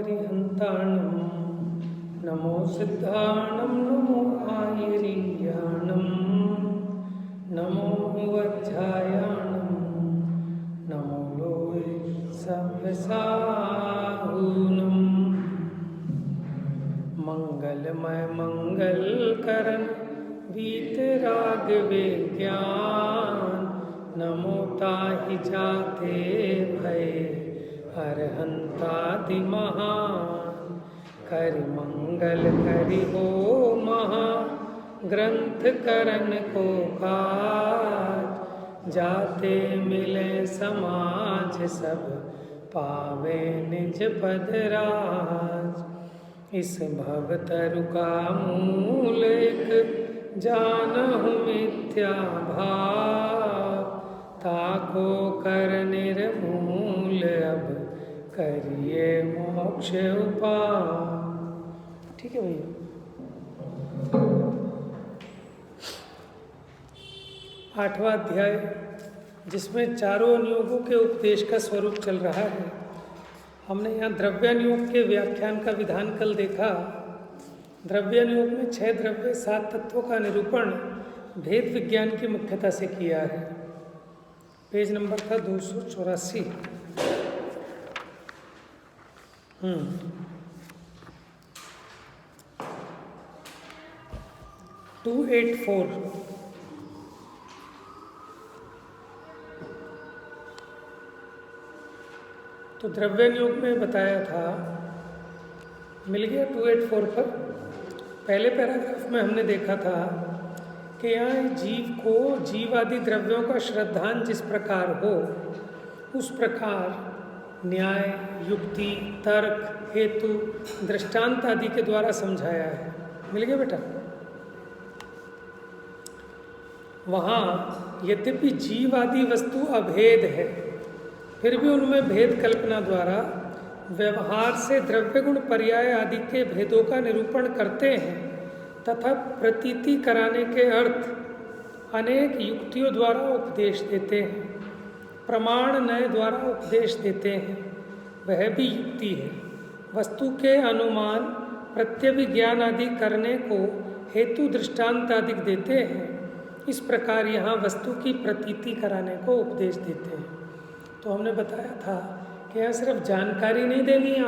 अरिहन्ताणं नमो सिद्धाणं नमो आयरीयाणं नमो वज्रायाणं नमो लोये सव्यसाहूनं मंगलमय मंगल करण वीतराग विज्ञान नमो ताहि जाते भय अरहंतादि महान करि मंगल करि हो महा ग्रंथ करण को काज जाते मिले समाज सब पावे निज पद राज। इस भवतरु का मूल एक जानहु मिथ्या भाव ताको कर निर्मूल अब करिए मोक्ष उपाय। ठीक है भैया। 8वां अध्याय जिसमें चारों अनुयोगों के उपदेश का स्वरूप चल रहा है। हमने यहाँ द्रव्यानुयोग के व्याख्यान का विधान कल देखा। द्रव्यानुयोग में 6 द्रव्य 7 तत्वों का निरूपण भेद विज्ञान की मुख्यता से किया है। पेज नंबर था 284। 284। तो द्रव्यानुयोग में बताया था, मिल गया 284 पर। पहले पैराग्राफ में हमने देखा था कि यहाँ जीव को जीव आदि द्रव्यों का श्रद्धान जिस प्रकार हो उस प्रकार न्याय, युक्ति, तर्क, हेतु, दृष्टांत आदि के द्वारा समझाया है। मिल गया बेटा। वहाँ यद्यपि जीव आदि वस्तु अभेद है फिर भी उनमें भेद कल्पना द्वारा व्यवहार से द्रव्य गुण पर्याय आदि के भेदों का निरूपण करते हैं तथा प्रतीति कराने के अर्थ अनेक युक्तियों द्वारा उपदेश देते हैं। प्रमाण नय द्वारा उपदेश देते हैं, वह भी युक्ति है। वस्तु के अनुमान प्रत्यभिज्ञान आदि करने को हेतु दृष्टांत आदि देते हैं। इस प्रकार यहाँ वस्तु की प्रतीति कराने को उपदेश देते हैं। तो हमने बताया था कि यहाँ सिर्फ जानकारी नहीं देनी है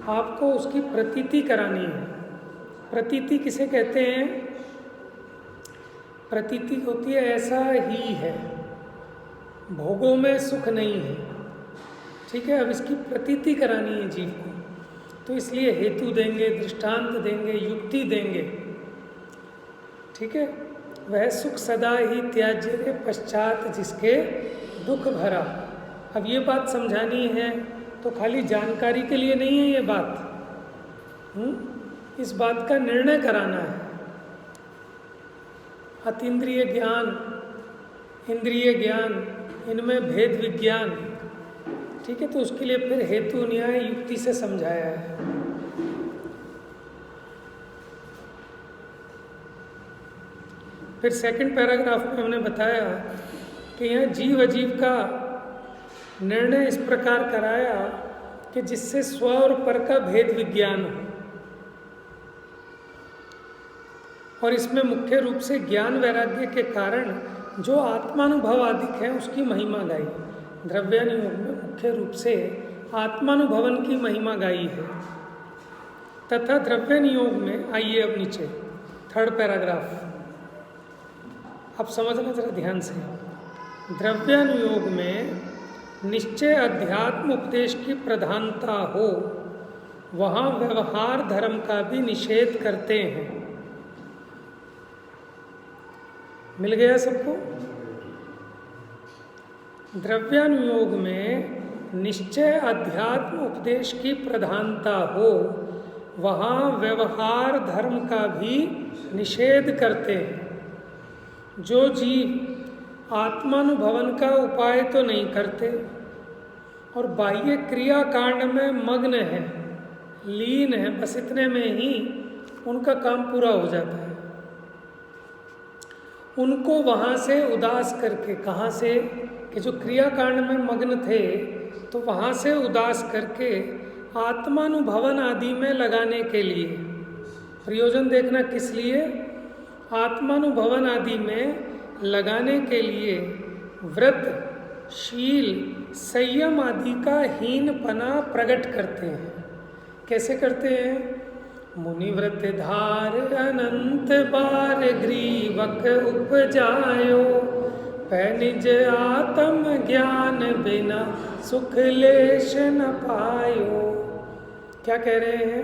आपको उसकी प्रतीति करानी है। प्रतीति किसे कहते हैं? प्रतीति होती है ऐसा ही है, भोगों में सुख नहीं है। ठीक है, अब इसकी प्रतीति करानी है जीव को, तो इसलिए हेतु देंगे, दृष्टांत देंगे, युक्ति देंगे। ठीक है, वह सुख सदा ही त्याज्य के पश्चात जिसके दुख भरा। अब ये बात समझानी है तो खाली जानकारी के लिए नहीं है ये बात। इस बात का निर्णय कराना है। अतीन्द्रिय ज्ञान, इंद्रिय ज्ञान, इनमें भेद विज्ञान। ठीक है, तो उसके लिए फिर हेतु न्याय युक्ति से समझाया है। फिर सेकंड पैराग्राफ में हमने बताया कि यहाँ जीव अजीव का निर्णय इस प्रकार कराया कि जिससे स्व और पर का भेद विज्ञान हो, और इसमें मुख्य रूप से ज्ञान वैराग्य के कारण जो आत्मानुभव आदिक है उसकी महिमा गाई। द्रव्यानुयोग में मुख्य रूप से आत्मानुभवन की महिमा गाई है। तथा द्रव्यानुयोग में, आइए अब नीचे 3rd पैराग्राफ, अब समझना जरा ध्यान से। द्रव्यानुयोग में निश्चय अध्यात्म उपदेश की प्रधानता हो, वहाँ व्यवहार धर्म का भी निषेध करते हैं। मिल गया सबको? द्रव्यानुयोग में निश्चय अध्यात्म उपदेश की प्रधानता हो, वहाँ व्यवहार धर्म का भी निषेध करते हैं। जो जीव आत्मानुभवन का उपाय तो नहीं करते और बाह्य क्रिया कांड में मग्न है, लीन है, बस इतने में ही उनका काम पूरा हो जाता है। उनको वहाँ से उदास करके, कहाँ से कि जो क्रियाकांड में मग्न थे तो वहाँ से उदास करके आत्मानुभवन आदि में लगाने के लिए। प्रयोजन देखना किस लिए? आत्मानुभवन आदि में लगाने के लिए व्रत, शील, संयम आदि का हीनपना प्रकट करते हैं। कैसे करते हैं? मुनिव्रत धार अनंत बार ग्रीवक उपजायो, निज आत्म ज्ञान बिना सुख लेश न पायो। क्या कह रहे हैं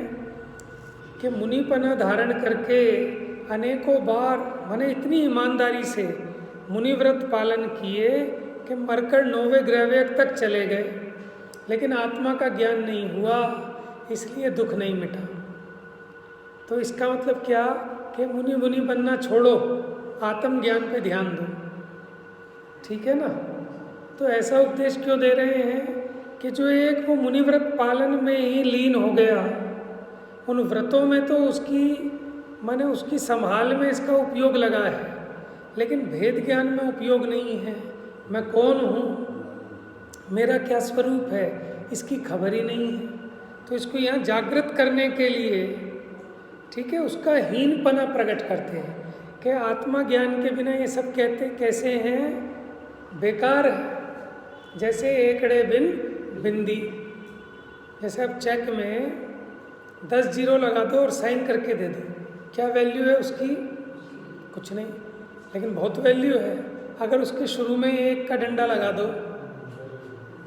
कि मुनिपना धारण करके अनेकों बार, माने इतनी ईमानदारी से मुनिव्रत पालन किए कि मरकर 9वें ग्रहवेग तक चले गए, लेकिन आत्मा का ज्ञान नहीं हुआ, इसलिए दुख नहीं मिटा। तो इसका मतलब क्या कि मुनि बनना छोड़ो, आत्मज्ञान पे ध्यान दो। ठीक है ना? तो ऐसा उपदेश क्यों दे रहे हैं कि जो एक वो मुनिव्रत पालन में ही लीन हो गया, उन व्रतों में तो उसकी संभाल में इसका उपयोग लगा है, लेकिन भेद ज्ञान में उपयोग नहीं है। मैं कौन हूँ, मेरा क्या स्वरूप है, इसकी खबर ही नहीं है। तो इसको यहाँ जागृत करने के लिए, ठीक है, उसका हीनपना प्रकट करते हैं कि आत्मा ज्ञान के बिना ये सब कहते कैसे हैं, बेकार है। जैसे एकड़े बिन बिंदी, जैसे आप चेक में 10 जीरो लगा दो और साइन करके दे दो, क्या वैल्यू है उसकी? कुछ नहीं, लेकिन बहुत वैल्यू है। अगर उसके शुरू में 1 का डंडा लगा दो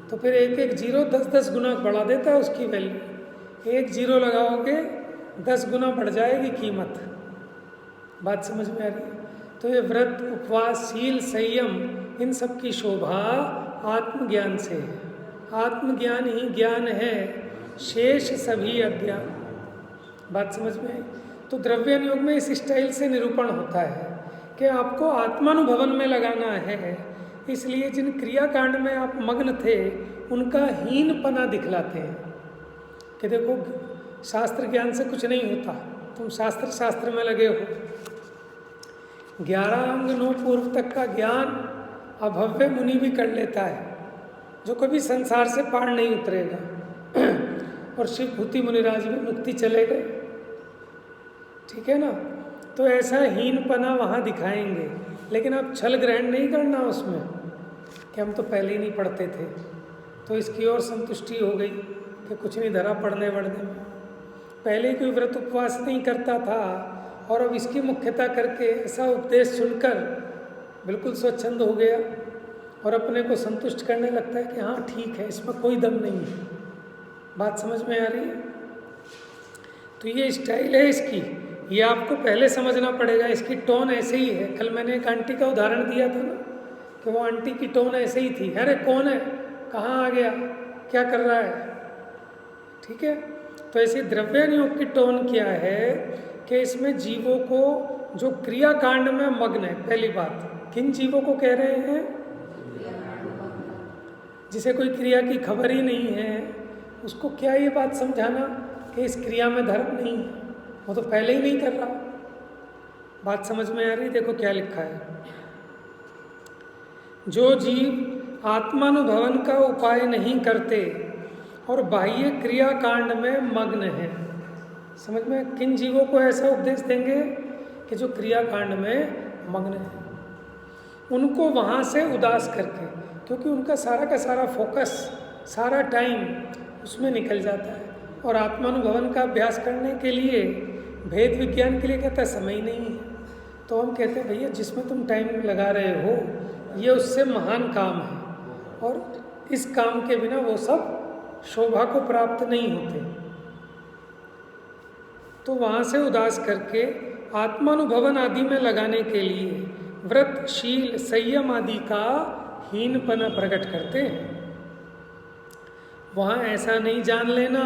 तो फिर 1 जीरो 10 गुना बढ़ा देता है उसकी वैल्यू। 1 जीरो लगाओगे 10 गुना बढ़ जाएगी कीमत। बात समझ में आ रही है? तो ये व्रत, उपवास, शील, संयम, इन सब की शोभा आत्मज्ञान से है। आत्मज्ञान ही ज्ञान है, शेष सभी अज्ञान। बात समझ में आई? तो द्रव्यान योग में इस स्टाइल से निरूपण होता है कि आपको आत्मानुभवन में लगाना है, इसलिए जिन क्रियाकांड में आप मग्न थे उनका हीनपना दिखलाते हैं कि देखो शास्त्र ज्ञान से कुछ नहीं होता, तुम शास्त्र में लगे हो। 11 अंग 9 पूर्व तक का ज्ञान अभव्य मुनि भी कर लेता है, जो कभी संसार से पार नहीं उतरेगा। और शिव भूति मुनिराज भी मुक्ति चले गए। ठीक है ना? तो ऐसा हीनपना वहाँ दिखाएंगे, लेकिन आप छल ग्रहण नहीं करना उसमें कि हम तो पहले ही नहीं पढ़ते थे, तो इसकी ओर संतुष्टि हो गई कि कुछ नहीं धरा पढ़ने वढ़ने में। पहले कोई व्रत उपवास नहीं करता था और अब इसकी मुख्यता करके ऐसा उपदेश सुनकर बिल्कुल स्वच्छंद हो गया और अपने को संतुष्ट करने लगता है कि हाँ ठीक है, इसमें कोई दम नहीं है। बात समझ में आ रही है? तो ये स्टाइल है इसकी, ये आपको पहले समझना पड़ेगा। इसकी टोन ऐसे ही है। कल मैंने एक आंटी का उदाहरण दिया था ना कि वो आंटी की टोन ऐसे ही थी, अरे कौन है, कहाँ आ गया, क्या कर रहा है। ठीक है? तो ऐसे द्रव्यान योग की टोन क्या है कि इसमें जीवों को जो क्रियाकांड में मग्न है, पहली बात, किन जीवों को कह रहे हैं? जिसे कोई क्रिया की खबर ही नहीं है, उसको क्या ये बात समझाना कि इस क्रिया में धर्म नहीं है, वो तो पहले ही नहीं कर रहा। बात समझ में आ रही? देखो क्या लिखा है, जो जीव आत्मानुभवन का उपाय नहीं करते और बाह्य क्रियाकांड में मग्न है। समझ में? किन जीवों को ऐसा उपदेश देंगे कि जो क्रियाकांड में मग्न है, उनको वहाँ से उदास करके, क्योंकि उनका सारा का सारा फोकस, सारा टाइम उसमें निकल जाता है। और आत्मानुभवन का अभ्यास करने के लिए, भेद विज्ञान के लिए कहता है समय ही नहीं है। तो हम कहते हैं भैया जिसमें तुम टाइम लगा रहे हो ये उससे महान काम है, और इस काम के बिना वो सब शोभा को प्राप्त नहीं होते। तो वहाँ से उदास करके आत्मानुभवन आदि में लगाने के लिए व्रत, शील, संयम आदि का हीनपना प्रकट करते हैं। वहाँ ऐसा नहीं जान लेना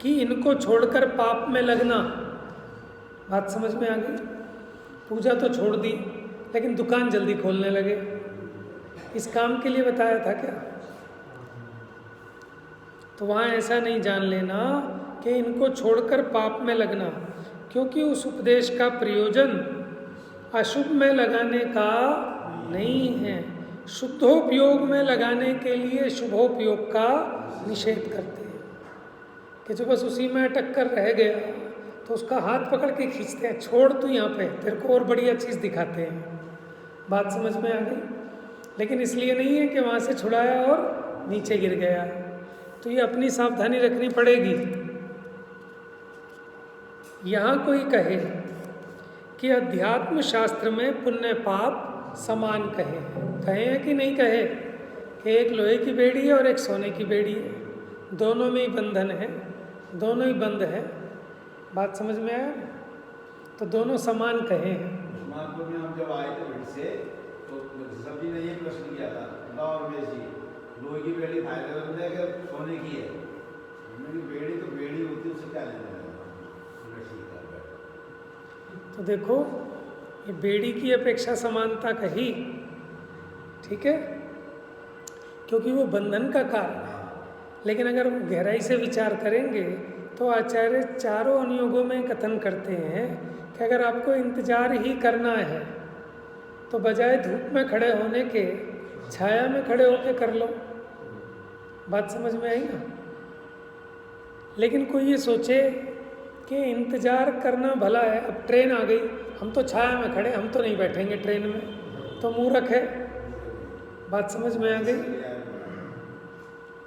कि इनको छोड़कर पाप में लगना। बात समझ में आ गई? पूजा तो छोड़ दी, लेकिन दुकान जल्दी खोलने लगे। इस काम के लिए बताया था क्या? तो वहाँ ऐसा नहीं जान लेना कि इनको छोड़कर पाप में लगना, क्योंकि उस उपदेश का प्रयोजन अशुभ में लगाने का नहीं है, शुद्धोपयोग में लगाने के लिए शुभोपयोग का निषेध करते हैं। कि जो बस उसी में अटक कर रह गया, तो उसका हाथ पकड़ के खींचते हैं, छोड़ तू यहाँ पे, तेरे को और बढ़िया चीज़ दिखाते हैं। बात समझ में आ गई? लेकिन इसलिए नहीं है कि वहाँ से छुड़ाया और नीचे गिर गया। तो ये अपनी सावधानी रखनी पड़ेगी। यहाँ कोई कहे कि अध्यात्म शास्त्र में पुण्य पाप समान कहे हैं कि नहीं कहे कि एक लोहे की बेड़ी है और एक सोने की बेड़ी है, दोनों में ही बंधन है, दोनों ही बंद है। बात समझ में आया? तो दोनों समान कहे हैं। में हम जब आए थे भिड़ से, तो सभी ने ये प्रश्न किया था, और वैसी लोहे की बेड़ी फायदेमंद है कि सोने की है? मेरी बेड़ी तो बेड़ी होती है, उससे क्या लेना है? तो देखो, ये बेड़ी की अपेक्षा समानता कही, ठीक है, क्योंकि वो बंधन का कारण। लेकिन अगर गहराई से विचार करेंगे तो आचार्य चारों अनुयोगों में कथन करते हैं कि अगर आपको इंतजार ही करना है तो बजाय धूप में खड़े होने के छाया में खड़े होकर कर लो। बात समझ में आई ना? लेकिन कोई ये सोचे कि इंतजार करना भला है, अब ट्रेन आ गई, हम तो छाया में खड़े, हम तो नहीं बैठेंगे ट्रेन में, तो मूर्ख है। बात समझ में आ गई?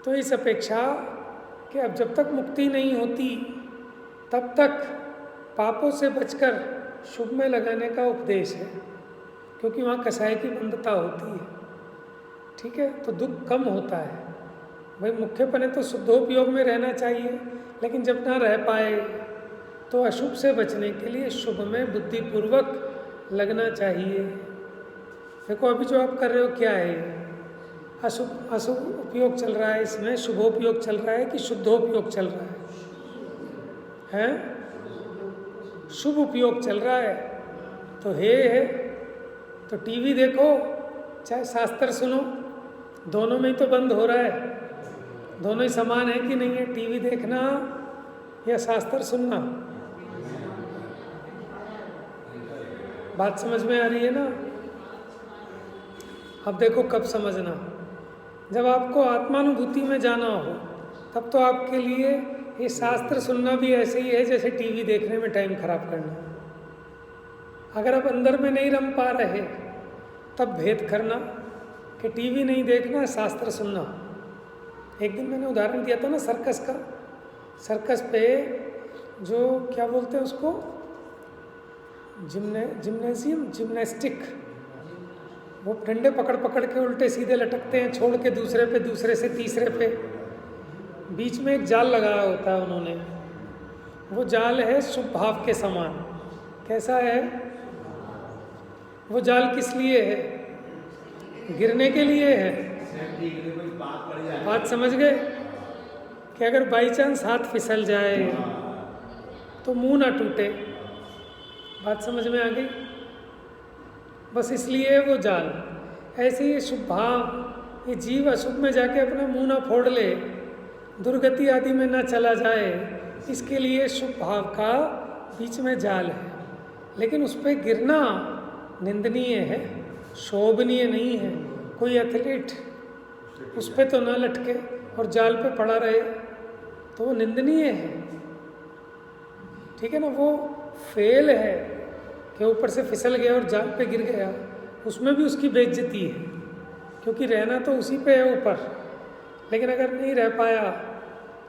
तो इस अपेक्षा कि अब जब तक मुक्ति नहीं होती तब तक पापों से बचकर शुभ में लगाने का उपदेश है, क्योंकि वहाँ कसाई की बंधता होती है, ठीक है, तो दुख कम होता है। भाई मुख्यपने तो शुद्धोपयोग में रहना चाहिए, लेकिन जब ना रह पाए तो अशुभ से बचने के लिए शुभ में बुद्धिपूर्वक लगना चाहिए। देखो अभी जो आप कर रहे हो क्या है? अशुभ उपयोग चल रहा है, इसमें शुभोपयोग चल रहा है कि शुद्धोपयोग चल रहा है? हैं? शुभ उपयोग चल रहा है। तो है तो टीवी देखो चाहे शास्त्र सुनो, दोनों में ही तो बंद हो रहा है। दोनों ही समान है कि नहीं है? टीवी देखना या शास्त्र सुनना? बात समझ में आ रही है ना? अब देखो कब समझना, जब आपको आत्मानुभूति में जाना हो, तब तो आपके लिए ये शास्त्र सुनना भी ऐसे ही है जैसे टीवी देखने में टाइम खराब करना। अगर आप अंदर में नहीं रम पा रहे तब भेद करना कि टीवी नहीं देखना, शास्त्र सुनना। एक दिन मैंने उदाहरण दिया था ना सर्कस का। सर्कस पे जो क्या बोलते हैं उसको, जिम्नास्टिक, वो डंडे पकड़ पकड़ के उल्टे सीधे लटकते हैं, छोड़ के दूसरे पे, दूसरे से तीसरे पे, बीच में एक जाल लगाया होता है उन्होंने। वो जाल है शुभ भाव के समान। कैसा है वो जाल? किस लिए है? गिरने के लिए है। बात समझ गए? कि अगर बाई चांस हाथ फिसल जाए तो मुंह ना टूटे। बात समझ में आ गई? बस इसलिए वो जाल। ऐसे ही शुभ भाव, ये जीव अशुभ में जाके अपना मुंह ना फोड़ ले, दुर्गति आदि में ना चला जाए, इसके लिए शुभ भाव का बीच में जाल है। लेकिन उस पर गिरना निंदनीय है, शोभनीय नहीं है। कोई एथलीट उस पर तो ना लटके और जाल पे पड़ा रहे, तो वो निंदनीय है, ठीक है ना? वो फेल है कि ऊपर से फिसल गया और जाल पे गिर गया, उसमें भी उसकी बेइज्जती है, क्योंकि रहना तो उसी पे है ऊपर। लेकिन अगर नहीं रह पाया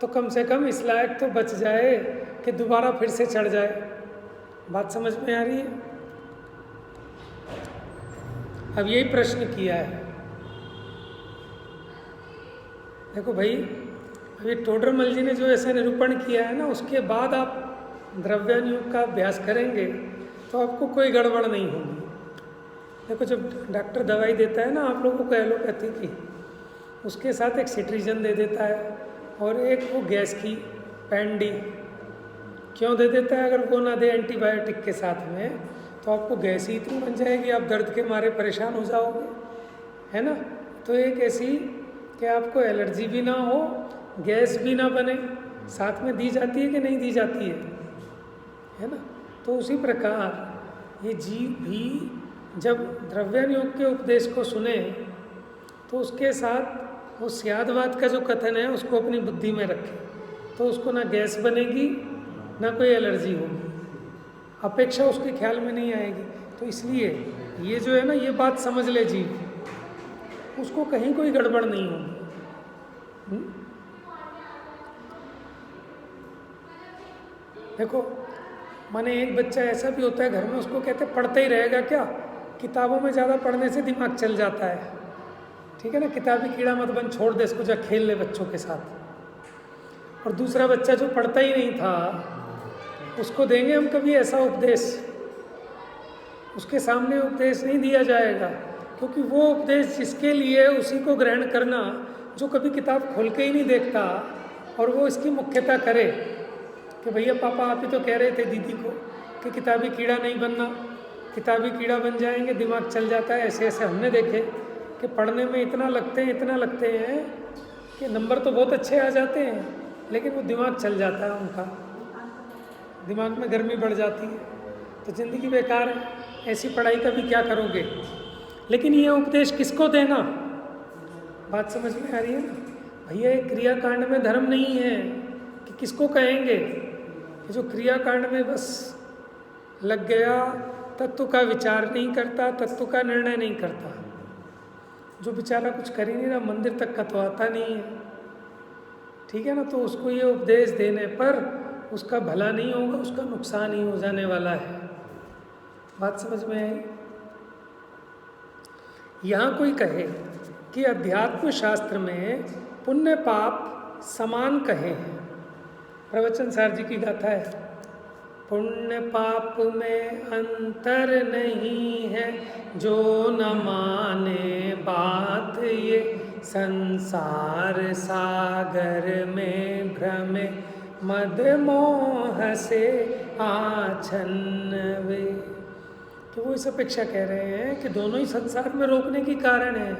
तो कम से कम इस लायक तो बच जाए कि दोबारा फिर से चढ़ जाए। बात समझ में आ रही है? अब यही प्रश्न किया है। देखो भाई, अभी टोडरमल जी ने जो ऐसा निरूपण किया है ना, उसके बाद आप द्रव्यानुयोग का अभ्यास करेंगे तो आपको कोई गड़बड़ नहीं होगी। देखो जब डॉक्टर दवाई देता है ना आप लोगों को एलोपैथी की, उसके साथ एक सिट्रीजन दे देता है और एक वो गैस की पैंडी। क्यों दे देता है? अगर वो ना दे एंटीबायोटिक के साथ में तो आपको गैस ही इतनी बन जाएगी, आप दर्द के मारे परेशान हो जाओगे, है ना? तो एक ऐसी कि आपको एलर्जी भी ना हो, गैस भी ना बने, साथ में दी जाती है कि नहीं दी जाती है ना? तो उसी प्रकार ये जीव भी जब द्रव्यानुयोग के उपदेश को सुने तो उसके साथ वो स्यादवाद का जो कथन है उसको अपनी बुद्धि में रखे तो उसको ना गैस बनेगी ना कोई एलर्जी होगी, अपेक्षा उसके ख्याल में नहीं आएगी। तो इसलिए ये जो है ना, ये बात समझ ले जीव, उसको कहीं कोई गड़बड़ नहीं होगी। देखो माने एक बच्चा ऐसा भी होता है घर में, उसको कहते पढ़ते ही रहेगा क्या, किताबों में ज़्यादा पढ़ने से दिमाग चल जाता है, ठीक है ना, किताबी कीड़ा मत बन, छोड़ दे इसको, जा खेल ले बच्चों के साथ। और दूसरा बच्चा जो पढ़ता ही नहीं था, उसको देंगे हम कभी ऐसा उपदेश? उसके सामने उपदेश नहीं दिया जाएगा, क्योंकि वो उपदेश जिसके लिए उसी को ग्रहण करना जो कभी किताब खोल के ही नहीं देखता, और वो इसकी मुख्यता करे कि भैया पापा आप ही तो कह रहे थे दीदी को कि किताबी कीड़ा नहीं बनना, किताबी कीड़ा बन जाएंगे, दिमाग चल जाता है। ऐसे ऐसे हमने देखे कि पढ़ने में इतना लगते हैं कि नंबर तो बहुत अच्छे आ जाते हैं, लेकिन वो दिमाग चल जाता है उनका, दिमाग में गर्मी बढ़ जाती है, तो ज़िंदगी बेकार है। ऐसी पढ़ाई का भी क्या करोगे? लेकिन ये उपदेश किसको देना? बात समझ में आ रही है ना भैया? ये क्रियाकांड में धर्म नहीं है कि किसको कहेंगे कि जो क्रियाकांड में बस लग गया, तत्व का विचार नहीं करता, तत्व का निर्णय नहीं करता, जो बेचारा कुछ कर ही नहीं रहा, मंदिर तक का तो आता नहीं है, ठीक है ना, तो उसको ये उपदेश देने पर उसका भला नहीं होगा, उसका नुकसान ही हो जाने वाला है। बात समझ में आई? यहाँ कोई कहे कि अध्यात्म शास्त्र में पुण्य पाप समान कहे हैं, प्रवचन सार जी की गाथा है, पुण्य पाप में अंतर नहीं है, जो न माने बात ये संसार सागर में भ्रमे, मद मोह से आच्छन्न वे। तो वो इस अपेक्षा कह रहे हैं कि दोनों ही संसार में रोकने की कारण है।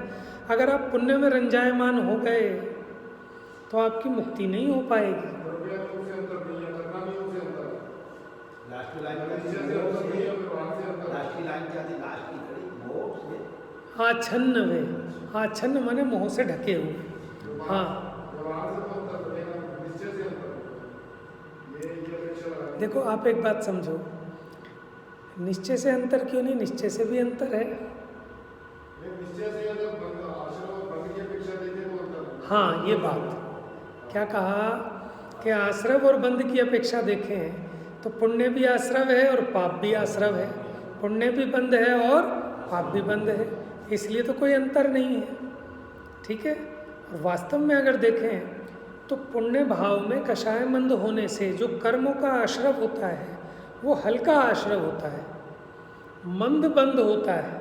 अगर आप पुण्य में रंजायमान हो गए तो आपकी मुक्ति नहीं हो पाएगी। आच्छन्न वे, आच्छन्न माने मोह से ढके हुए। हाँ देखो आप एक बात समझो, निश्चय से अंतर क्यों नहीं, निश्चय से भी अंतर है। हाँ ये बात क्या कहा कि आश्रव और बंध की अपेक्षा देखें तो पुण्य भी आश्रव है और पाप भी आश्रव है, पुण्य भी बंध है और पाप भी बंध है, इसलिए तो कोई अंतर नहीं है, ठीक है। और वास्तव में अगर देखें तो पुण्य भाव में कषायमंद होने से जो कर्मों का आश्रव होता है वो हल्का आश्रव होता है, मंद बंद होता है,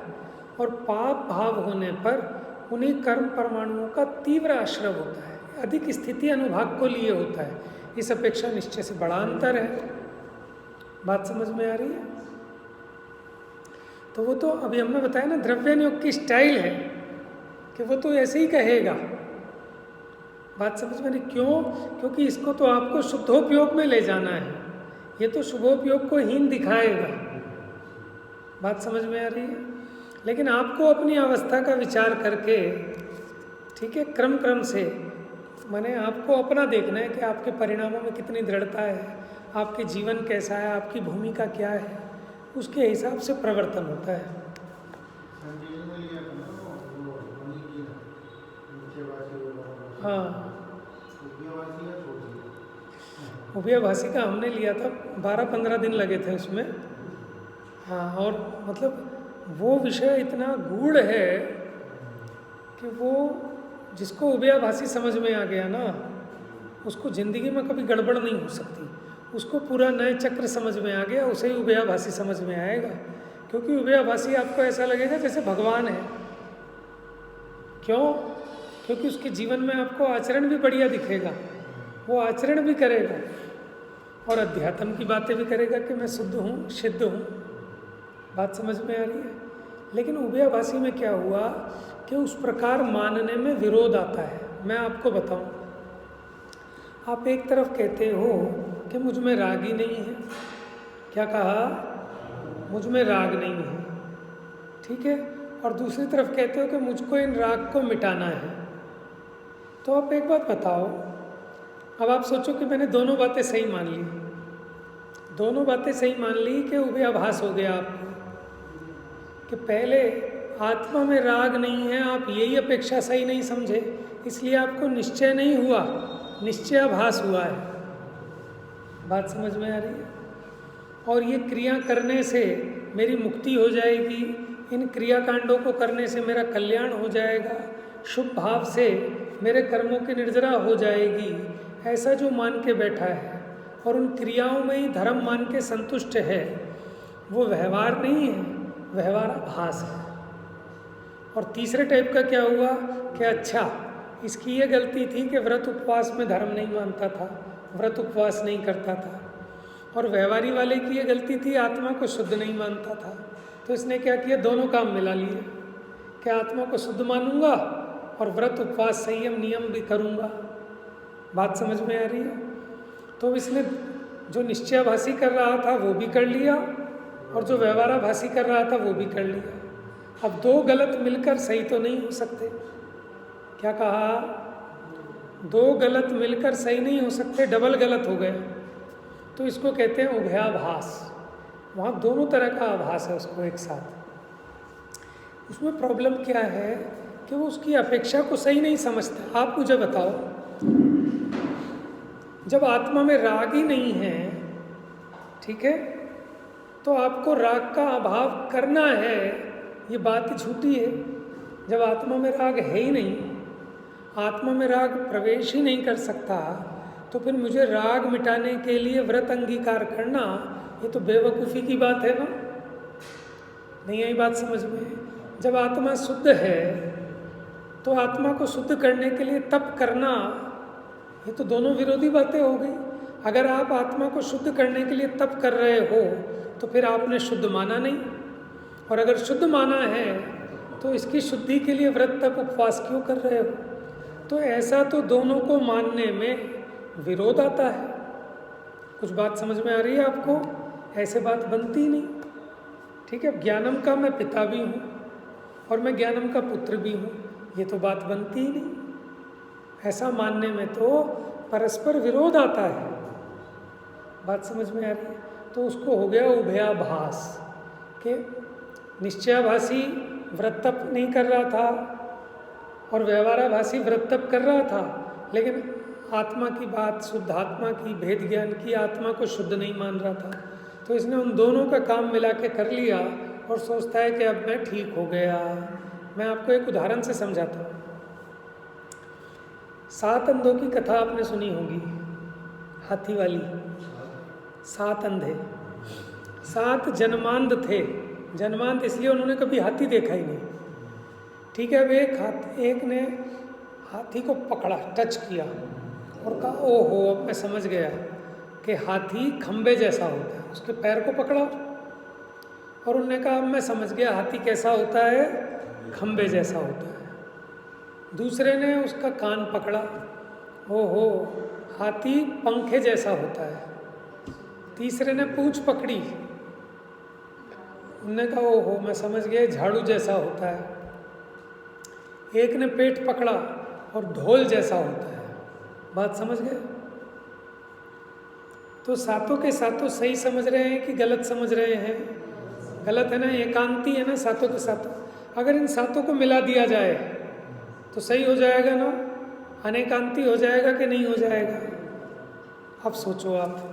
और पाप भाव होने पर उन्हीं कर्म परमाणुओं का तीव्र आश्रव होता है, अधिक स्थिति अनुभाग को लिए होता है। इस अपेक्षा निश्चय से बड़ा अंतर है। बात समझ में आ रही है? तो वो तो अभी हमने बताया ना, द्रव्य योग की स्टाइल है कि वो तो ऐसे ही कहेगा। बात समझ में नहीं? क्यों? क्योंकि इसको तो आपको शुद्धोपयोग में ले जाना है, ये तो शुभोपयोग को हीन दिखाएगा। बात समझ में आ रही है? लेकिन आपको अपनी अवस्था का विचार करके, ठीक है, क्रम क्रम से, माने आपको अपना देखना है कि आपके परिणामों में कितनी दृढ़ता है, आपके जीवन कैसा है, आपकी भूमिका क्या है, उसके हिसाब से प्रवर्तन होता है। हाँ उभयभाषी का हमने लिया था, 12-15 दिन लगे थे उसमें। हाँ, और मतलब वो विषय इतना गूढ़ है कि वो जिसको उभयभाषी समझ में आ गया ना, उसको ज़िंदगी में कभी गड़बड़ नहीं हो सकती। उसको पूरा नए चक्र समझ में आ गया, उसे ही उभयभाषी समझ में आएगा। क्योंकि उभयभाषी आपको ऐसा लगेगा जैसे भगवान है। क्यों? क्योंकि उसके जीवन में आपको आचरण भी बढ़िया दिखेगा, वो आचरण भी करेगा और अध्यात्म की बातें भी करेगा कि मैं शुद्ध हूँ, सिद्ध हूँ। बात समझ में आ रही है? लेकिन उभयभाषी में क्या हुआ कि उस प्रकार मानने में विरोध आता है। मैं आपको बताऊं, आप एक तरफ कहते हो कि मुझ में राग ही नहीं है, क्या कहा? मुझ में राग नहीं है, ठीक है, और दूसरी तरफ कहते हो कि मुझको इन राग को मिटाना है। तो आप एक बात बताओ, अब आप सोचो कि मैंने दोनों बातें सही मान ली, दोनों बातें सही मान ली कि उभयाभास हो गया आपको कि पहले आत्मा में राग नहीं है, आप यही अपेक्षा सही नहीं समझे, इसलिए आपको निश्चय नहीं हुआ, निश्चयाभास हुआ है। बात समझ में आ रही है? और ये क्रिया करने से मेरी मुक्ति हो जाएगी, इन क्रियाकांडों को करने से मेरा कल्याण हो जाएगा, शुभ भाव से मेरे कर्मों की निर्जरा हो जाएगी, ऐसा जो मान के बैठा है और उन क्रियाओं में ही धर्म मान के संतुष्ट है, वो व्यवहार नहीं है, व्यवहार आभास है। और तीसरे टाइप का क्या हुआ कि अच्छा इसकी ये गलती थी कि व्रत उपवास में धर्म नहीं मानता था, व्रत उपवास नहीं करता था, और व्यवहारी वाले की ये गलती थी आत्मा को शुद्ध नहीं मानता था। तो इसने क्या किया, दोनों काम मिला लिए कि आत्मा को शुद्ध मानूंगा और व्रत उपवास संयम नियम भी करूंगा। बात समझ में आ रही है? तो इसने जो निश्चयाभासी कर रहा था वो भी कर लिया और जो व्यवहाराभासी कर रहा था वो भी कर लिया। अब दो गलत मिलकर सही तो नहीं हो सकते। क्या कहा? दो गलत मिलकर सही नहीं हो सकते, डबल गलत हो गए। तो इसको कहते हैं उभयाभास। वहाँ दोनों तरह का आभास है उसको एक साथ। उसमें प्रॉब्लम क्या है कि वो उसकी अपेक्षा को सही नहीं समझता। आप मुझे बताओ, जब आत्मा में राग ही नहीं है, ठीक है, तो आपको राग का अभाव करना है, ये बात ही झूठी है। जब आत्मा में राग है ही नहीं, आत्मा में राग प्रवेश ही नहीं कर सकता, तो फिर मुझे राग मिटाने के लिए व्रत अंगीकार करना, ये तो बेवकूफ़ी की बात है ना। नहीं आई बात समझ में? जब आत्मा शुद्ध है तो आत्मा को शुद्ध करने के लिए तप करना, ये तो दोनों विरोधी बातें हो गई। अगर आप आत्मा को शुद्ध करने के लिए तप कर रहे हो तो फिर आपने शुद्ध माना नहीं, और अगर शुद्ध माना है तो इसकी शुद्धि के लिए व्रत तप उपवास क्यों कर रहे हो? तो ऐसा तो दोनों को मानने में विरोध आता है। कुछ बात समझ में आ रही है आपको? ऐसे बात बनती नहीं, ठीक है। ज्ञानम का मैं पिता भी हूँ और मैं ज्ञानम का पुत्र भी हूँ, ये तो बात बनती ही नहीं। ऐसा मानने में तो परस्पर विरोध आता है। बात समझ में आ रही है? तो उसको हो गया उभयाभास कि निश्चयाभासी व्रत तप नहीं कर रहा था और व्यवहाराभासी व्रत तप कर रहा था, लेकिन आत्मा की बात, शुद्ध आत्मा की, भेद ज्ञान की, आत्मा को शुद्ध नहीं मान रहा था। तो इसने उन दोनों का काम मिला के कर लिया और सोचता है कि अब मैं ठीक हो गया। मैं आपको एक उदाहरण से समझाता हूँ। 7 अंधों की कथा आपने सुनी होगी, हाथी वाली। 7 अंधे, 7 जन्मांध थे। जन्मांध इसलिए उन्होंने कभी हाथी देखा ही नहीं, ठीक है। अब एक ने हाथी को पकड़ा, टच किया और कहा ओहो, अब मैं समझ गया कि हाथी खंबे जैसा होता है। उसके पैर को पकड़ा और उन्होंने कहा अब मैं समझ गया हाथी कैसा होता है, खंबे जैसा होता है। दूसरे ने उसका कान पकड़ा, ओहो, हाथी पंखे जैसा होता है। तीसरे ने पूंछ पकड़ी, उन्होंने कहा ओहो, मैं समझ गया झाड़ू जैसा होता है। एक ने पेट पकड़ा और ढोल जैसा होता है। बात समझ गए? तो सातों के सातों सही समझ रहे हैं कि गलत समझ रहे हैं? गलत है ना, एकांती है ना सातों के सातों। अगर इन सातों को मिला दिया जाए तो सही हो जाएगा ना, अनेकांती हो जाएगा कि नहीं हो जाएगा? अब सोचो आप।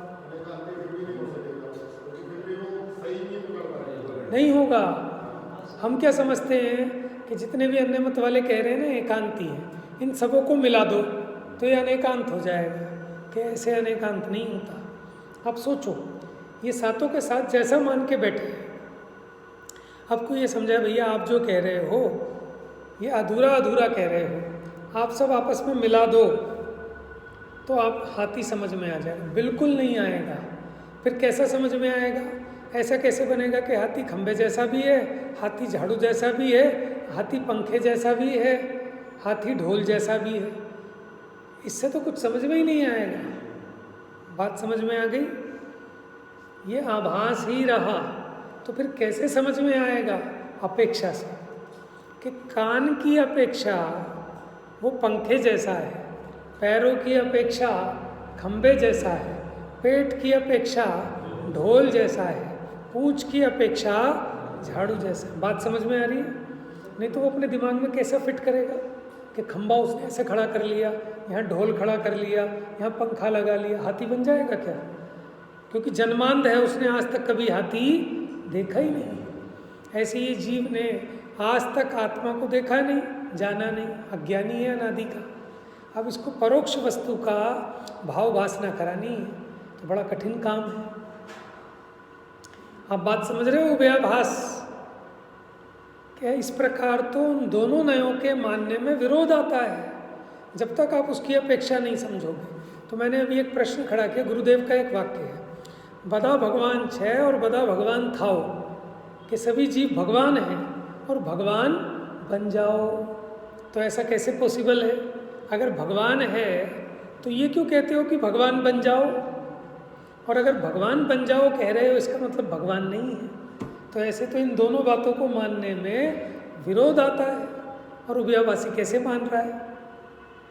नहीं होगा। हम क्या समझते हैं कि जितने भी अन्य मत वाले कह रहे हैं ना एकांती हैं, इन सबों को मिला दो तो ये अनेकांत हो जाएगा, कि ऐसे अनेकांत नहीं होता। अब सोचो, ये सातों के साथ जैसा मान के बैठे हैं, आपको ये समझाया भैया आप जो कह रहे हो ये अधूरा अधूरा कह रहे हो, आप सब आपस में मिला दो तो आप हाथी समझ में आ जाएगा। बिल्कुल नहीं आएगा। फिर कैसा समझ में आएगा? ऐसा कैसे बनेगा कि हाथी खंबे जैसा भी है, हाथी झाड़ू जैसा भी है, हाथी पंखे जैसा भी है, हाथी ढोल जैसा भी है? इससे तो कुछ समझ में ही नहीं आएगा। बात समझ में आ गई? ये आभास ही रहा तो फिर कैसे समझ में आएगा? अपेक्षा से, कि कान की अपेक्षा वो पंखे जैसा है, पैरों की अपेक्षा खंबे जैसा है, पेट की अपेक्षा ढोल जैसा है, पूंछ की अपेक्षा झाड़ू जैसा है। बात समझ में आ रही है? नहीं तो वो अपने दिमाग में कैसे फिट करेगा कि खंबा उसने ऐसे खड़ा कर लिया, यहाँ ढोल खड़ा कर लिया, यहाँ पंखा लगा लिया, हाथी बन जाएगा क्या? क्योंकि जन्मांध है, उसने आज तक कभी हाथी देखा ही नहीं। ऐसे ही जीव ने आज तक आत्मा को देखा नहीं, जाना नहीं, अज्ञानी है अनादि का। अब इसको परोक्ष वस्तु का भाव भासना करानी है तो बड़ा कठिन काम है। आप बात समझ रहे हो? व्याभास क्या? इस प्रकार तो उन दोनों नयों के मानने में विरोध आता है जब तक आप उसकी अपेक्षा नहीं समझोगे। तो मैंने अभी एक प्रश्न खड़ा किया, गुरुदेव का एक वाक्य है, बदा भगवान छः और बदा भगवान थाओ, कि सभी जीव भगवान हैं और भगवान बन जाओ। तो ऐसा कैसे पॉसिबल है? अगर भगवान है तो ये क्यों कहते हो कि भगवान बन जाओ? और अगर भगवान बन जाओ कह रहे हो, इसका मतलब भगवान नहीं है। तो ऐसे तो इन दोनों बातों को मानने में विरोध आता है। और उभयावासी कैसे मान रहा है?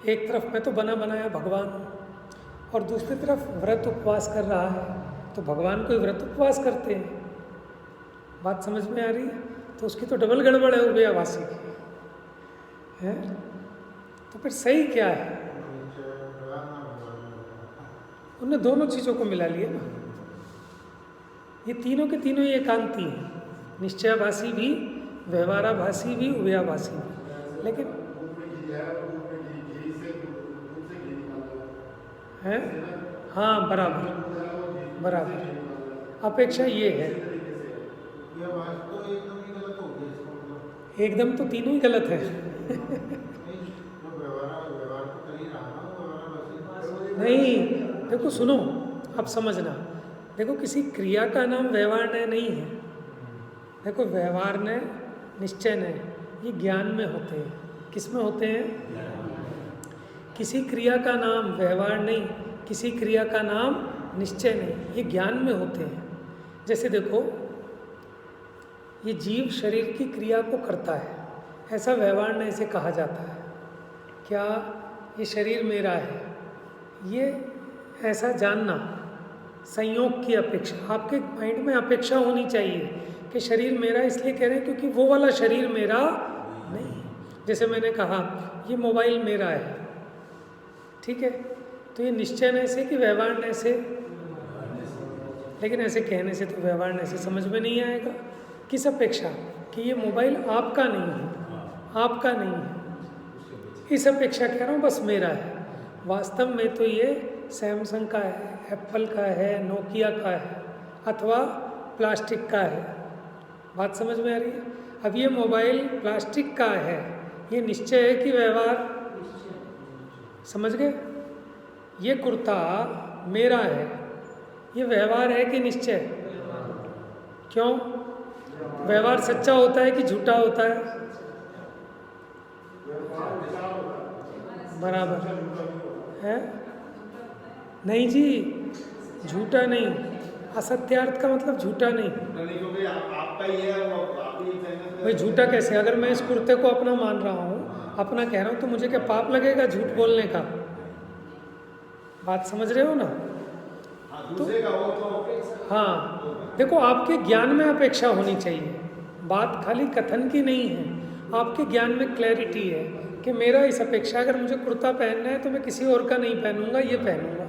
एक तरफ मैं तो बना बनाया भगवान हूँ और दूसरी तरफ व्रत उपवास कर रहा है, तो भगवान कोई व्रत उपवास करते हैं। बात समझ में आ रही है? तो उसकी तो डबल गड़बड़ है उभयावासी की, है? तो फिर सही क्या है? उनने दोनों चीज़ों को मिला लिया ना। ये तीनों के तीनों ही एकांती हैं, निश्चयाभासी भी, व्यवहाराभासी भी, उभयाभासी भी। लेकिन है, हाँ, बराबर बराबर, अपेक्षा ये है। एकदम तो तीनों ही गलत है। नहीं, देखो सुनो, अब समझना। देखो किसी क्रिया का नाम व्यवहार नहीं है। देखो व्यवहार ने, निश्चय ने, ये ज्ञान में होते हैं। किस में होते हैं? किसी क्रिया का नाम व्यवहार नहीं, किसी क्रिया का नाम निश्चय नहीं, ये ज्ञान में होते हैं। जैसे देखो, ये जीव शरीर की क्रिया को करता है, ऐसा व्यवहार ने इसे कहा जाता है। क्या ये शरीर मेरा है? ये ऐसा जानना, संयोग की अपेक्षा, आपके माइंड में अपेक्षा होनी चाहिए कि शरीर मेरा इसलिए कह रहे हैं क्योंकि वो वाला शरीर मेरा नहीं है। जैसे मैंने कहा ये मोबाइल मेरा है, ठीक है, तो ये निश्चय ने से कि व्यवहार ने से? लेकिन ऐसे कहने से तो व्यवहार ने से समझ में नहीं आएगा। किस अपेक्षा? कि ये मोबाइल आपका नहीं है, आपका नहीं है, इस अपेक्षा कह रहा हूँ, बस मेरा है। वास्तव में तो ये सैमसंग का है, एप्पल का है, नोकिया का है, अथवा प्लास्टिक का है। बात समझ में आ रही है? अब ये मोबाइल प्लास्टिक का है, ये निश्चय है कि व्यवहार? समझ गए? ये कुर्ता मेरा है, ये व्यवहार है कि निश्चय? क्यों? व्यवहार सच्चा होता है कि झूठा होता है? बराबर है? नहीं जी, झूठा नहीं। असत्यार्थ का मतलब झूठा नहीं। क्योंकि आपका ही है, वो आप ही भाई झूठा कैसे? अगर मैं इस कुर्ते को अपना मान रहा हूँ, अपना कह रहा हूँ, तो मुझे क्या पाप लगेगा झूठ बोलने का? बात समझ रहे हो ना? दूसरे का हो तो हाँ, देखो आपके ज्ञान में अपेक्षा होनी चाहिए। बात खाली कथन की नहीं है, आपके ज्ञान में क्लैरिटी है कि मेरा इस अपेक्षा, अगर मुझे कुर्ता पहनना है तो मैं किसी और का नहीं पहनूंगा, ये पहनूंगा,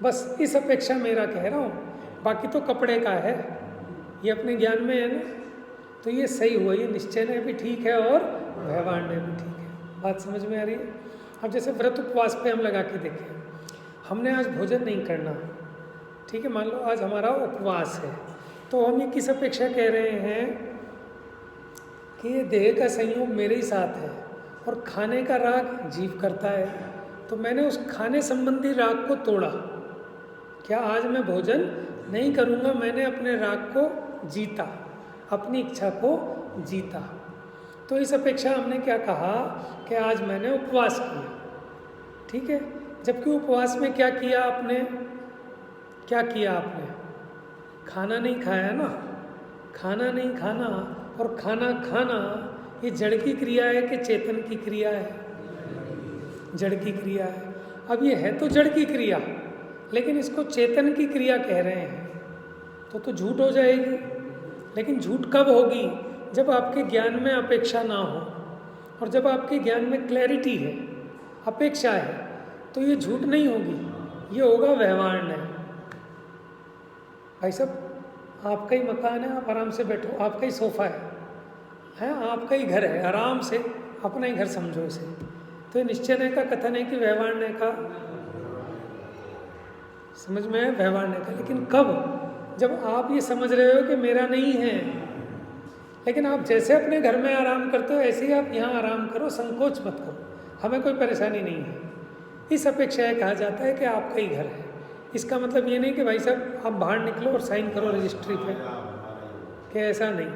बस इस अपेक्षा मेरा कह रहा हूँ। बाकी तो कपड़े का है, ये अपने ज्ञान में है ना। तो ये सही हुआ, ये निश्चय ने भी ठीक है और व्यवहार ने भी ठीक है। बात समझ में आ रही है? अब जैसे व्रत उपवास पे हम लगा के देखें, हमने आज भोजन नहीं करना, ठीक है, मान लो आज हमारा उपवास है, तो हम ये किस अपेक्षा कह रहे हैं कि ये देह का संयोग मेरे ही साथ है और खाने का राग जीव करता है। तो मैंने उस खाने संबंधी राग को तोड़ा। क्या आज मैं भोजन नहीं करूँगा? मैंने अपने राग को जीता, अपनी इच्छा को जीता। तो इस अपेक्षा हमने क्या कहा कि आज मैंने उपवास किया, ठीक है। जबकि उपवास में क्या किया आपने? क्या किया आपने? खाना नहीं खाया ना। खाना नहीं खाना और खाना खाना, ये जड़ की क्रिया है कि चेतन की क्रिया है? जड़ की क्रिया है। अब ये है तो जड़ की क्रिया, लेकिन इसको चेतन की क्रिया कह रहे हैं, तो झूठ हो जाएगी। लेकिन झूठ कब होगी? जब आपके ज्ञान में अपेक्षा ना हो, और जब आपके ज्ञान में क्लैरिटी है, अपेक्षा है, तो ये झूठ नहीं होगी, ये होगा व्यवहार नहीं। भाई साहब, आपका ही मकान है, आप आराम से बैठो, आपका ही सोफा है, आपका ही घर है, आराम से अपना ही घर समझो इसे, तो ये निश्चय का कथन है कि व्यवहार का, समझ में है व्यवहार का। लेकिन कब? जब आप ये समझ रहे हो कि मेरा नहीं है। लेकिन आप जैसे अपने घर में आराम करते हो ऐसे ही आप यहाँ आराम करो, संकोच मत करो, हमें कोई परेशानी नहीं है। इस अपेक्षा कहा जाता है कि आपका ही घर है। इसका मतलब ये नहीं कि भाई साहब आप बाहर निकलो और साइन करो रजिस्ट्री पे, कि ऐसा नहीं।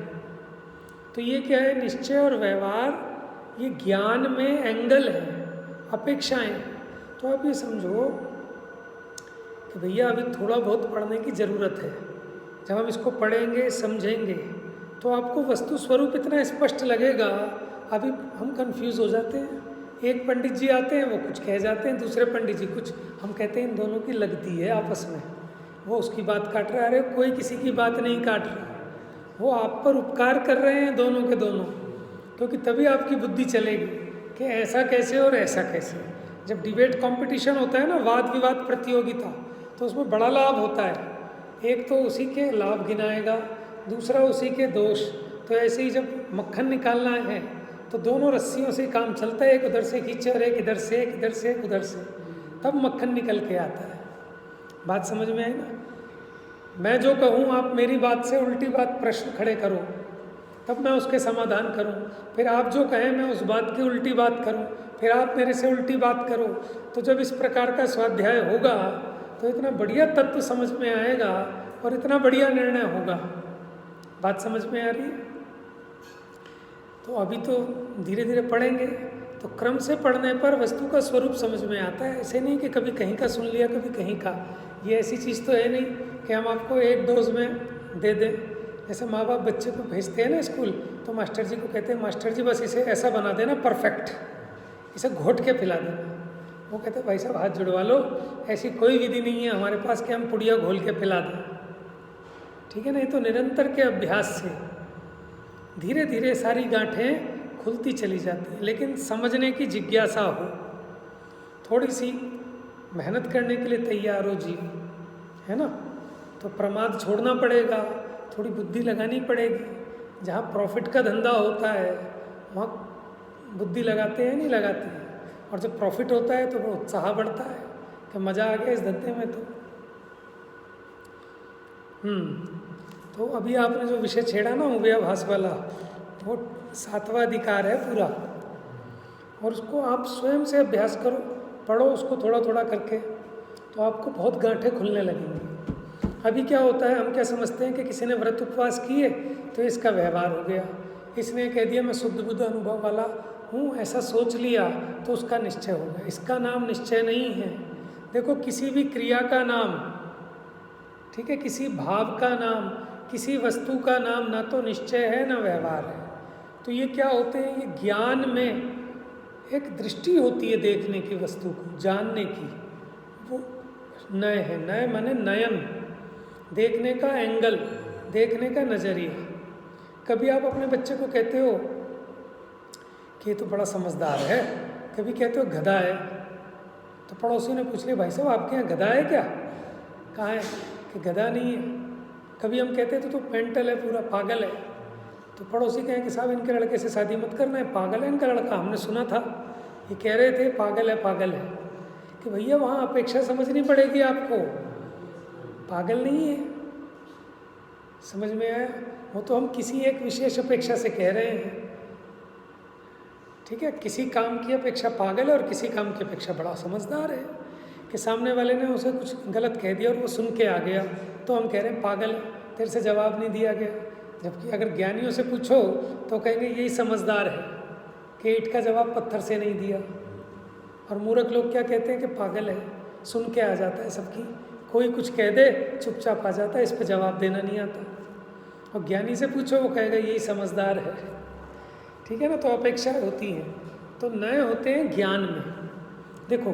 तो ये क्या है? निश्चय और व्यवहार ये ज्ञान में एंगल है, अपेक्षाएं। तो आप ये समझो कि भैया अभी थोड़ा बहुत पढ़ने की ज़रूरत है। जब हम इसको पढ़ेंगे, समझेंगे, तो आपको वस्तु स्वरूप इतना स्पष्ट लगेगा। अभी हम कंफ्यूज हो जाते हैं। एक पंडित जी आते हैं, वो कुछ कह जाते हैं, दूसरे पंडित जी कुछ, हम कहते हैं इन दोनों की लगती है आपस में, वो उसकी बात काट रहा है। अरे कोई किसी की बात नहीं काट रहा, वो आप पर उपकार कर रहे हैं दोनों के दोनों, क्योंकि तभी आपकी बुद्धि चलेगी कि ऐसा कैसे और ऐसा कैसे। जब डिबेट कंपटीशन होता है ना, वाद विवाद प्रतियोगिता, तो उसमें बड़ा लाभ होता है। एक तो उसी के लाभ गिनाएगा, दूसरा उसी के दोष। तो ऐसे ही जब मक्खन निकालना है तो दोनों रस्सियों से काम चलता है, एक उधर से खींचे और एक इधर से, एक इधर से, एक उधर से, तब मक्खन निकल के आता है। बात समझ में आई ना? मैं जो कहूँ आप मेरी बात से उल्टी बात प्रश्न खड़े करो, तब मैं उसके समाधान करूँ। फिर आप जो कहें मैं उस बात की उल्टी बात करूँ, फिर आप मेरे से उल्टी बात करो। तो जब इस प्रकार का स्वाध्याय होगा तो इतना बढ़िया तत्व समझ में आएगा और इतना बढ़िया निर्णय होगा। बात समझ में आ रही है? तो अभी तो धीरे धीरे पढ़ेंगे, तो क्रम से पढ़ने पर वस्तु का स्वरूप समझ में आता है। ऐसे नहीं कि कभी कहीं का सुन लिया, कभी कहीं का। ये ऐसी चीज़ तो है नहीं कि हम आपको एक डोज में दे दें। जैसे माँ बाप बच्चे को भेजते हैं ना स्कूल, तो मास्टर जी को कहते हैं मास्टर जी बस इसे ऐसा बना देना परफेक्ट, इसे घोट के पिला देना। वो कहते हैं भाई साहब हाथ जुड़वा लो, ऐसी कोई विधि नहीं है हमारे पास कि हम पुड़िया घोल के पिला दें। ठीक है ना? ये तो निरंतर के अभ्यास से धीरे धीरे सारी गांठें खुलती चली जाती हैं। लेकिन समझने की जिज्ञासा हो, थोड़ी सी मेहनत करने के लिए तैयार हो जीव, है ना? तो प्रमाद छोड़ना पड़ेगा, थोड़ी बुद्धि लगानी पड़ेगी। जहाँ प्रॉफिट का धंधा होता है वहाँ बुद्धि लगाते हैं नहीं लगाते हैं, और जब प्रॉफिट होता है तो वो उत्साह बढ़ता है कि मज़ा आ गया इस धंधे में। तो अभी आपने जो विषय छेड़ा ना उभयाभास वाला, वो 7वां अधिकार है पूरा, और उसको आप स्वयं से अभ्यास करो, पढ़ो उसको थोड़ा थोड़ा करके, तो आपको बहुत गांठें खुलने लगेंगी। अभी क्या होता है, हम क्या समझते हैं कि किसी ने व्रत उपवास किए तो इसका व्यवहार हो गया, इसने कह दिया मैं शुद्ध बुद्ध अनुभव वाला हूँ, ऐसा सोच लिया तो उसका निश्चय हो गया। इसका नाम निश्चय नहीं है। देखो किसी भी क्रिया का नाम, ठीक है, किसी भाव का नाम, किसी वस्तु का नाम ना तो निश्चय है ना व्यवहार है। तो ये क्या होते हैं, ये ज्ञान में एक दृष्टि होती है देखने की, वस्तु को जानने की, वो नय है। नय माने नयन, देखने का एंगल, देखने का नज़रिया। कभी आप अपने बच्चे को कहते हो कि ये तो बड़ा समझदार है, कभी कहते हो गधा है, तो पड़ोसी ने पूछ लिया भाई साहब आपके यहाँ गधा है क्या? कहाँ है? कि गधा नहीं है। कभी हम कहते थे तो मेंटल है, पूरा पागल है, तो पड़ोसी कहें कि साहब इनके लड़के से शादी मत करना है, पागल है इनका लड़का, हमने सुना था ये कह रहे थे पागल है पागल है। कि भैया वहाँ अपेक्षा समझनी पड़ेगी आपको, पागल नहीं है। समझ में आया? वो तो हम किसी एक विशेष अपेक्षा से कह रहे हैं, ठीक है। किसी काम की अपेक्षा पागल है और किसी काम की अपेक्षा बड़ा समझदार है। कि सामने वाले ने उसे कुछ गलत कह दिया और वो सुन के आ गया, तो हम कह रहे हैं पागल, तेरे से जवाब नहीं दिया गया। जबकि अगर ज्ञानियों से पूछो तो कहेंगे यही समझदार है कि ईंट का जवाब पत्थर से नहीं दिया। और मूर्ख लोग क्या कहते हैं कि पागल है, सुन के आ जाता है सबकी, कोई कुछ कह दे चुपचाप आ जाता है, इस पर जवाब देना नहीं आता। और ज्ञानी से पूछो वो कहेगा यही समझदार है, ठीक है ना। तो अपेक्षा होती है, तो नए होते हैं ज्ञान में। देखो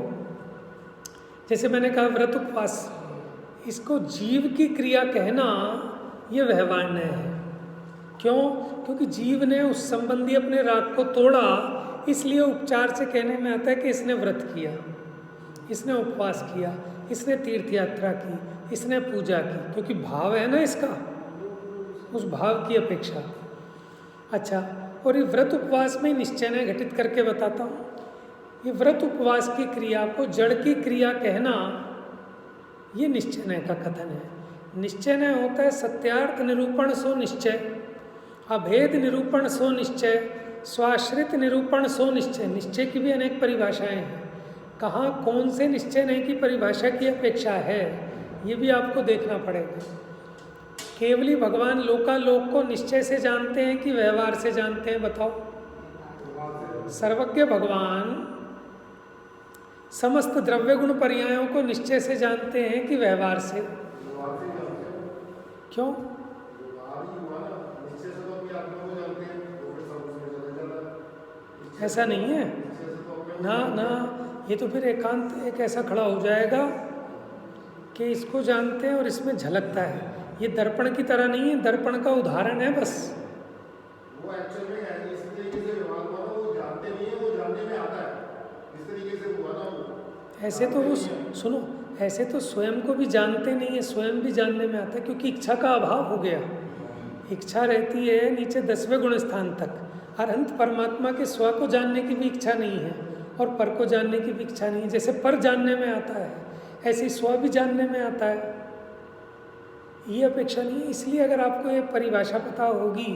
जैसे मैंने कहा व्रत उपवास, इसको जीव की क्रिया कहना ये व्यवहार्य है। क्यों? क्योंकि जीव ने उस संबंधी अपने राग को तोड़ा, इसलिए उपचार से कहने में आता है कि इसने व्रत किया, इसने उपवास किया, इसने तीर्थ यात्रा की, इसने पूजा की, क्योंकि भाव है ना इसका, उस भाव की अपेक्षा। अच्छा, और ये व्रत उपवास में निश्चय ने घटित करके बताता हूँ। ये व्रत उपवास की क्रिया को जड़ की क्रिया कहना, ये निश्चय का कथन है। निश्चय होता है सत्यार्थ निरूपण सो निश्चय, अभेद निरूपण सो निश्चय, स्वाश्रित निरूपण सो निश्चय। निश्चय की भी अनेक परिभाषाएं हैं। कहाँ कौन से निश्चय की परिभाषा की अपेक्षा है, ये भी आपको देखना पड़ेगा। केवली भगवान लोकालोक को निश्चय से जानते हैं कि व्यवहार से जानते हैं, बताओ? सर्वज्ञ भगवान समस्त द्रव्य गुण पर्यायों को निश्चय से जानते हैं कि व्यवहार से? क्यों? ऐसा नहीं है ना, ना, ये तो फिर एकांत एक ऐसा खड़ा हो जाएगा कि इसको जानते हैं और इसमें झलकता है। ये दर्पण की तरह नहीं है, दर्पण का उदाहरण है बस। वो एक्चुअल में है, इस तरीके से व्यवहार हुआ ना, वो जानते नहीं है, वो जानने में आता है, इस तरीके से हुआ ना वो। ऐसे तो वो सुनो, ऐसे तो स्वयं को भी जानते नहीं है, स्वयं भी जानने में आता है, क्योंकि इच्छा का अभाव हो गया। इच्छा रहती है नीचे 10वें गुण स्थान तक। अनंत परमात्मा के स्व को जानने की भी इच्छा नहीं है और पर को जानने की भी इच्छा नहीं है। जैसे पर जानने में आता है, ऐसे स्व भी जानने में आता है, ये अपेक्षा नहीं है। इसलिए अगर आपको ये परिभाषा पता होगी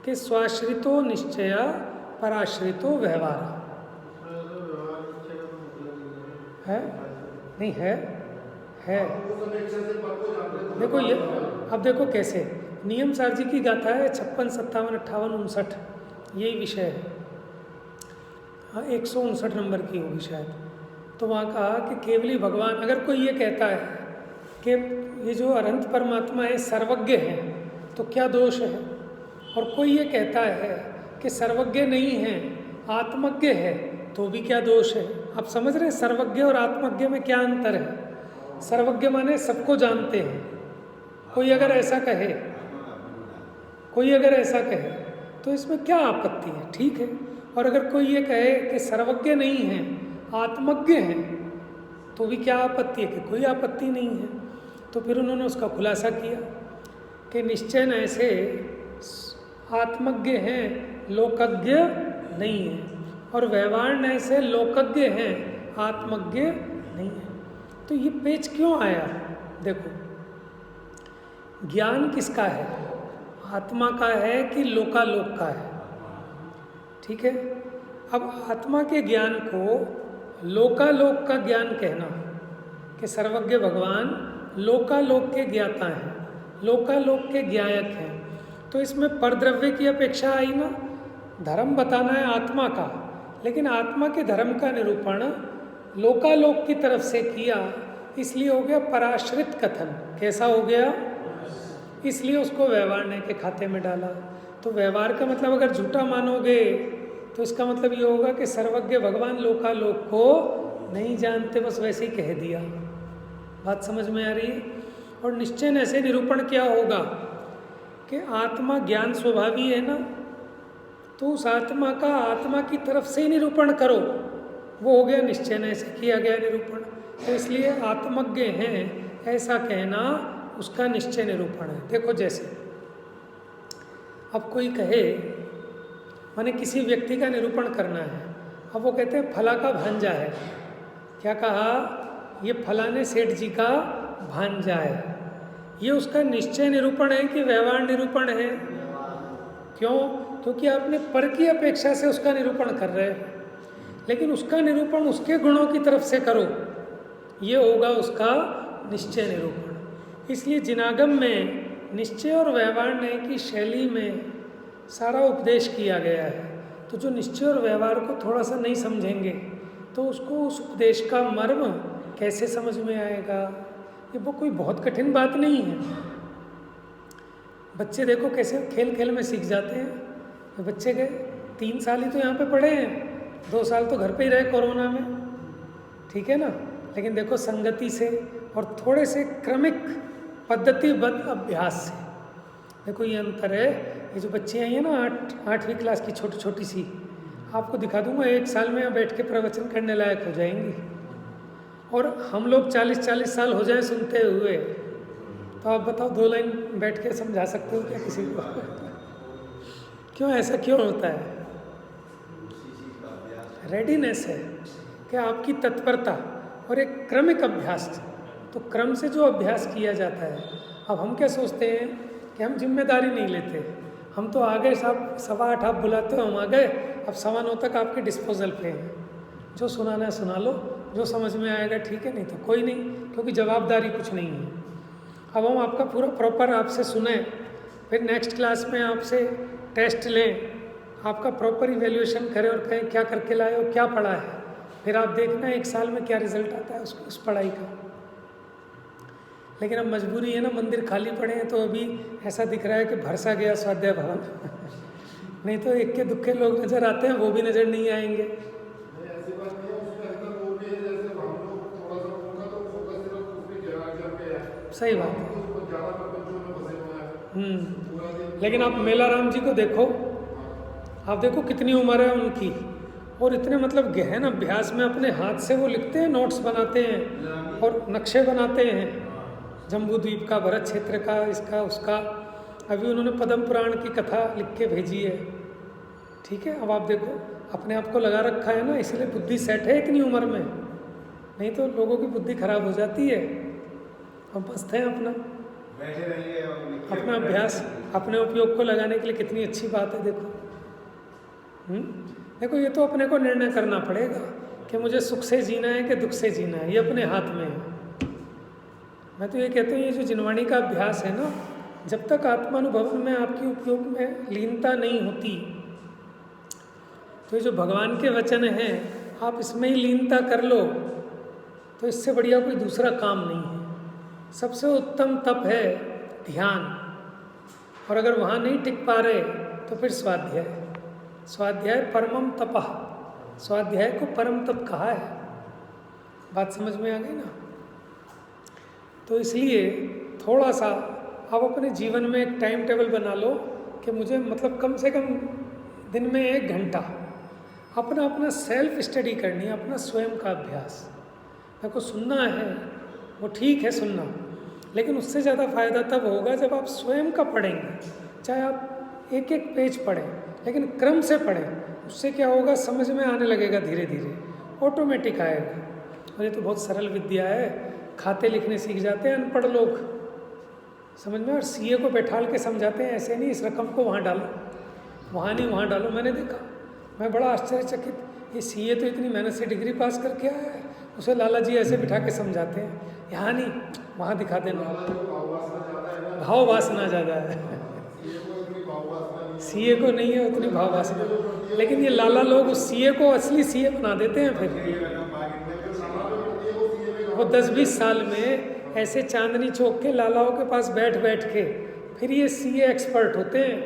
कि स्वाश्रितो निश्चय पराश्रितो व्यवहार है, नहीं है, है। देखो ये, अब देखो कैसे नियम सार जी की गाथा है 56, 57, 58, 59, यही विषय है। हाँ, 159 नंबर की होगी शायद। तो वहाँ कहा कि केवली भगवान, अगर कोई ये कहता है कि ये जो अनंत परमात्मा है सर्वज्ञ है, तो क्या दोष है? और कोई ये कहता है कि सर्वज्ञ नहीं है, आत्मज्ञ है, तो भी क्या दोष है? आप समझ रहे हैं सर्वज्ञ और आत्मज्ञ में क्या अंतर है? सर्वज्ञ माने सबको जानते हैं। कोई अगर ऐसा कहे, कोई अगर ऐसा कहे तो इसमें क्या आपत्ति है? ठीक है। और अगर कोई ये कहे कि सर्वज्ञ नहीं है, आत्मज्ञ है, तो भी क्या आपत्ति है? कि कोई आपत्ति नहीं है। तो फिर उन्होंने उसका खुलासा किया कि निश्चय ऐसे आत्मज्ञ हैं, लोकज्ञ नहीं है, और व्यवहार ऐसे लोकज्ञ हैं, आत्मज्ञ नहीं है। तो ये पेच क्यों आया? देखो, ज्ञान किसका है? आत्मा का है कि लोकालोक का है? ठीक है। अब आत्मा के ज्ञान को लोकालोक का ज्ञान कहना कि सर्वज्ञ भगवान लोकालोक के ज्ञाता हैं, लोकालोक के ज्ञायक हैं, तो इसमें परद्रव्य की अपेक्षा आई ना। धर्म बताना है आत्मा का, लेकिन आत्मा के धर्म का निरूपण लोकालोक की तरफ से किया, इसलिए हो गया पराश्रित कथन। कैसा हो गया? इसलिए उसको व्यवहार के खाते में डाला। तो व्यवहार का मतलब अगर झूठा मानोगे तो इसका मतलब ये होगा कि सर्वज्ञ भगवान लोकालोक को नहीं जानते, बस वैसे ही कह दिया। बात समझ में आ रही है? और निश्चय ऐसे निरूपण क्या होगा कि आत्मा ज्ञान स्वभावी है ना, तो उस आत्मा का आत्मा की तरफ से ही निरूपण करो, वो हो गया निश्चय ऐसे किया गया निरूपण। तो इसलिए आत्मज्ञ हैं ऐसा कहना उसका निश्चय निरूपण है। देखो जैसे अब कोई कहे, माने किसी व्यक्ति का निरूपण करना है, अब वो कहते हैं फला का भांजा है। क्या कहा? ये फलाने सेठ जी का भांजा है। ये उसका निश्चय निरूपण है कि व्यवहार निरूपण है? क्यों? क्योंकि आपने पर की अपेक्षा से उसका निरूपण कर रहे हैं, लेकिन उसका निरूपण उसके गुणों की तरफ से करो, ये होगा उसका निश्चय निरूपण। इसलिए जिनागम में निश्चय और व्यवहार की शैली में सारा उपदेश किया गया है। तो जो निश्चय और व्यवहार को थोड़ा सा नहीं समझेंगे तो उसको उस उपदेश का मर्म कैसे समझ में आएगा? ये वो कोई बहुत कठिन बात नहीं है। बच्चे देखो कैसे खेल खेल में सीख जाते हैं। तो बच्चे गए 3 साल ही तो यहाँ पे पढ़े हैं, 2 साल तो घर पे ही रहे कोरोना में, ठीक है ना, लेकिन देखो संगति से और थोड़े से क्रमिक पद्धतिबद्ध अभ्यास से, देखो ये अंतर है। ये जो बच्चियाँ आई हैं ना 8वीं क्लास की छोटी छोटी सी, आपको दिखा दूंगा 1 साल में यहाँ बैठ के प्रवचन करने लायक हो जाएंगी, और हम लोग 40-40 साल हो जाए सुनते हुए, तो आप बताओ 2 लाइन बैठ के समझा सकते हो क्या किसी को? क्यों ऐसा क्यों होता है? रेडीनेस है कि आपकी तत्परता और एक क्रमिक अभ्यास। तो क्रम से जो अभ्यास किया जाता है, अब हम क्या सोचते हैं कि हम जिम्मेदारी नहीं लेते, हम तो आ गए साहब 8:15 आप बुलाते हो, हम आ गए, अब 9:15 तक आपके डिस्पोजल पे हैं, जो सुनाना है सुना लो, जो समझ में आएगा ठीक है, नहीं तो कोई नहीं, क्योंकि जवाबदारी कुछ नहीं है। अब हम आपका पूरा प्रॉपर आपसे सुने, फिर नेक्स्ट क्लास में आपसे टेस्ट लें, आपका प्रॉपर इवैल्यूएशन करें और कहें क्या करके लाए हो, क्या पढ़ा है, फिर आप देखना 1 साल में क्या रिजल्ट आता है उस पढ़ाई का। लेकिन अब मजबूरी है ना, मंदिर खाली पड़े हैं, तो अभी ऐसा दिख रहा है कि भरसा गया स्वाध्याय भवन नहीं तो इक्के दुक्के लोग नज़र आते हैं, वो भी नज़र नहीं आएंगे। ऐसी बात नहीं है, उसमें अंदर वो भी है, जैसे हम लोग थोड़ा सा होगा तो फोकस सिर्फ उसमें जगह पे है। सही बात है। तो ज़्यादा बच्चों में फंसे हुए हैं। लेकिन आप मेलाराम जी को देखो, आप देखो कितनी उम्र है उनकी, और इतने मतलब गहन अभ्यास में अपने हाथ से वो लिखते हैं, नोट्स बनाते हैं और नक्शे बनाते हैं, जम्बू द्वीप का, भरत क्षेत्र का, इसका उसका। अभी उन्होंने पद्म पुराण की कथा लिख के भेजी है, ठीक है। अब आप देखो अपने आप को लगा रखा है ना, इसलिए बुद्धि सेट है इतनी उम्र में, नहीं तो लोगों की बुद्धि खराब हो जाती है। हम मस्त हैं अपना बैठे रहिए और लिखिए। अपना अभ्यास अपने उपयोग को लगाने के लिए कितनी अच्छी बात है। देखो देखो ये तो अपने को निर्णय करना पड़ेगा कि मुझे सुख से जीना है कि दुख से जीना है, ये अपने हाथ में है। मैं तो ये कहता हूँ, ये जो जिनवाणी का अभ्यास है ना, जब तक आत्मानुभव में आपकी उपयोग में लीनता नहीं होती, तो ये जो भगवान के वचन हैं आप इसमें ही लीनता कर लो, तो इससे बढ़िया कोई दूसरा काम नहीं है। सबसे उत्तम तप है ध्यान, और अगर वहाँ नहीं टिक पा रहे तो फिर स्वाध्याय। स्वाध्याय परमम तपः, स्वाध्याय को परम तप कहा है। बात समझ में आ गई ना? तो इसलिए थोड़ा सा आप अपने जीवन में एक टाइम टेबल बना लो कि मुझे मतलब कम से कम दिन में 1 घंटा अपना अपना सेल्फ स्टडी करनी है, अपना स्वयं का अभ्यास। मेरे को सुनना है वो ठीक है सुनना, लेकिन उससे ज़्यादा फायदा तब होगा जब आप स्वयं का पढ़ेंगे। चाहे आप 1-1 पेज पढ़ें, लेकिन क्रम से पढ़ें। उससे क्या होगा, समझ में आने लगेगा, धीरे धीरे ऑटोमेटिक आएगा। और ये तो बहुत सरल विद्या है, खाते लिखने सीख जाते हैं अनपढ़ लोग समझ में, और सीए को बैठाल के समझाते हैं, ऐसे नहीं इस रकम को वहाँ डालो, वहाँ नहीं वहाँ डालो। मैंने देखा, मैं बड़ा आश्चर्यचकित, ये सीए तो इतनी मेहनत से डिग्री पास करके आया है, उसे लाला जी ऐसे बिठा के समझाते हैं, यहाँ नहीं वहाँ दिखा देना। भाव वासना ज़्यादा है सीए को नहीं है उतनी भाव वासना, लेकिन ये लाला लोग उस सीए को असली सीए बना देते हैं। फिर वो 10-20 साल में ऐसे चांदनी चौक के लालाओं के पास बैठ बैठ के फिर ये सीए एक्सपर्ट होते हैं।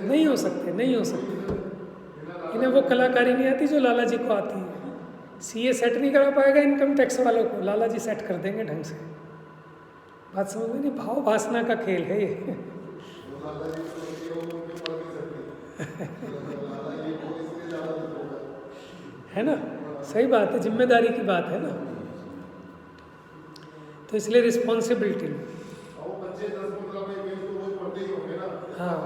नहीं हो सकते, नहीं हो सकते, इन्हें वो कलाकारी नहीं आती जो लाला जी को आती है। सीए सेट नहीं करा पाएगा इनकम टैक्स वालों को, लाला जी सेट कर देंगे ढंग से। बात समझ में नहीं? भाव वासना का खेल है ये है ना? सही बात है, जिम्मेदारी की बात है ना, तो इसलिए रिस्पॉन्सिबिलिटी लो। हाँ,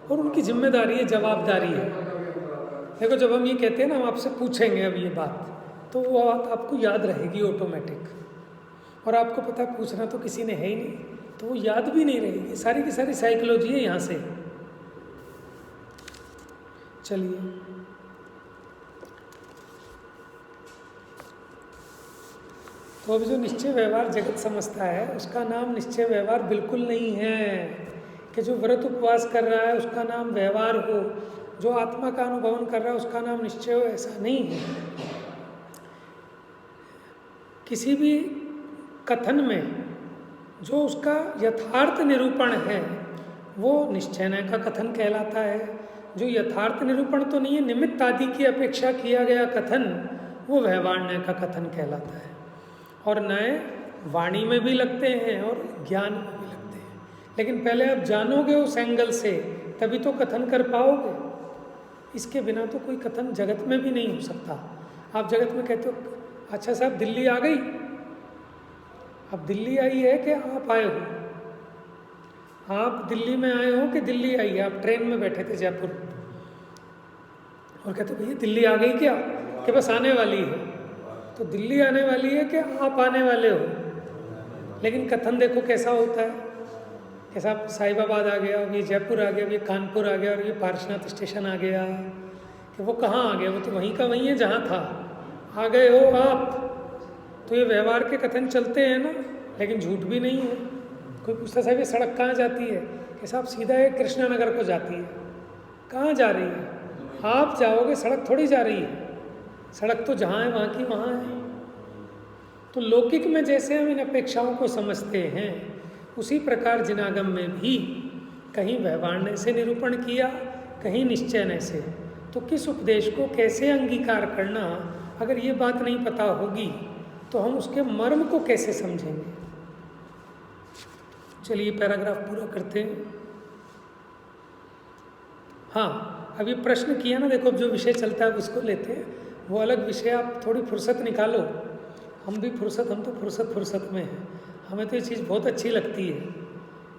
और उनकी जिम्मेदारी है, जवाबदारी है। देखो जब हम ये कहते हैं ना, हम आपसे पूछेंगे अब ये बात, तो वो बात आपको याद रहेगी ऑटोमेटिक, और आपको पता है पूछना तो किसी ने है ही नहीं, तो वो याद भी नहीं रहेगी। सारी की सारी साइकोलॉजी है यहाँ से। चलिए, तो अब जो निश्चय व्यवहार जगत समझता है, उसका नाम निश्चय व्यवहार बिल्कुल नहीं है कि जो व्रत उपवास कर रहा है उसका नाम व्यवहार हो, जो आत्मा का अनुभवन कर रहा है उसका नाम निश्चय हो, ऐसा नहीं है। किसी भी कथन में जो उसका यथार्थ निरूपण है वो निश्चय का कथन कहलाता है। जो यथार्थ निरूपण तो नहीं है, निमित्त आदि की अपेक्षा किया गया कथन, वो व्यवहार न्याय का कथन कहलाता है। और न्याय वाणी में भी लगते हैं और ज्ञान में भी लगते हैं, लेकिन पहले आप जानोगे उस एंगल से तभी तो कथन कर पाओगे। इसके बिना तो कोई कथन जगत में भी नहीं हो सकता। आप जगत में कहते हो अच्छा साहब दिल्ली आ गई, अब दिल्ली आई है कि आप आए हो? आप दिल्ली में आए हो कि दिल्ली आई है? आप ट्रेन में बैठे थे जयपुर और कहते भैया दिल्ली आ गई क्या? कि बस आने वाली है। तो दिल्ली आने वाली है कि आप आने वाले हो? लेकिन कथन देखो कैसा होता है, कैसा साहिबाबाद आ गया, अब ये जयपुर आ गया, अब ये कानपुर आ गया और ये पारसनाथ स्टेशन आ गया। कि वो कहाँ आ गया? वो तो वहीं का वहीं है जहाँ था। आ गए हो आप। तो ये व्यवहार के कथन चलते हैं ना, लेकिन झूठ भी नहीं है। कोई पूछता साहब ये सड़क कहाँ जाती है? कि साहब सीधा है कृष्णा नगर को जाती है। कहाँ जा रही है? आप जाओगे, सड़क थोड़ी जा रही है। सड़क तो जहाँ है वहाँ की वहाँ है। तो लौकिक में जैसे हम इन अपेक्षाओं को समझते हैं, उसी प्रकार जिनागम में भी कहीं व्यवहार से निरूपण किया, कहीं निश्चय से। तो किस उपदेश को कैसे अंगीकार करना, अगर ये बात नहीं पता होगी तो हम उसके मर्म को कैसे समझेंगे? चलिए पैराग्राफ पूरा करते हैं। हाँ, अभी प्रश्न किया ना, देखो अब जो विषय चलता है उसको लेते हैं, वो अलग विषय। आप थोड़ी फुर्सत निकालो। हम भी फुर्सत, हम तो फुर्सत में हैं। हमें तो ये चीज़ बहुत अच्छी लगती है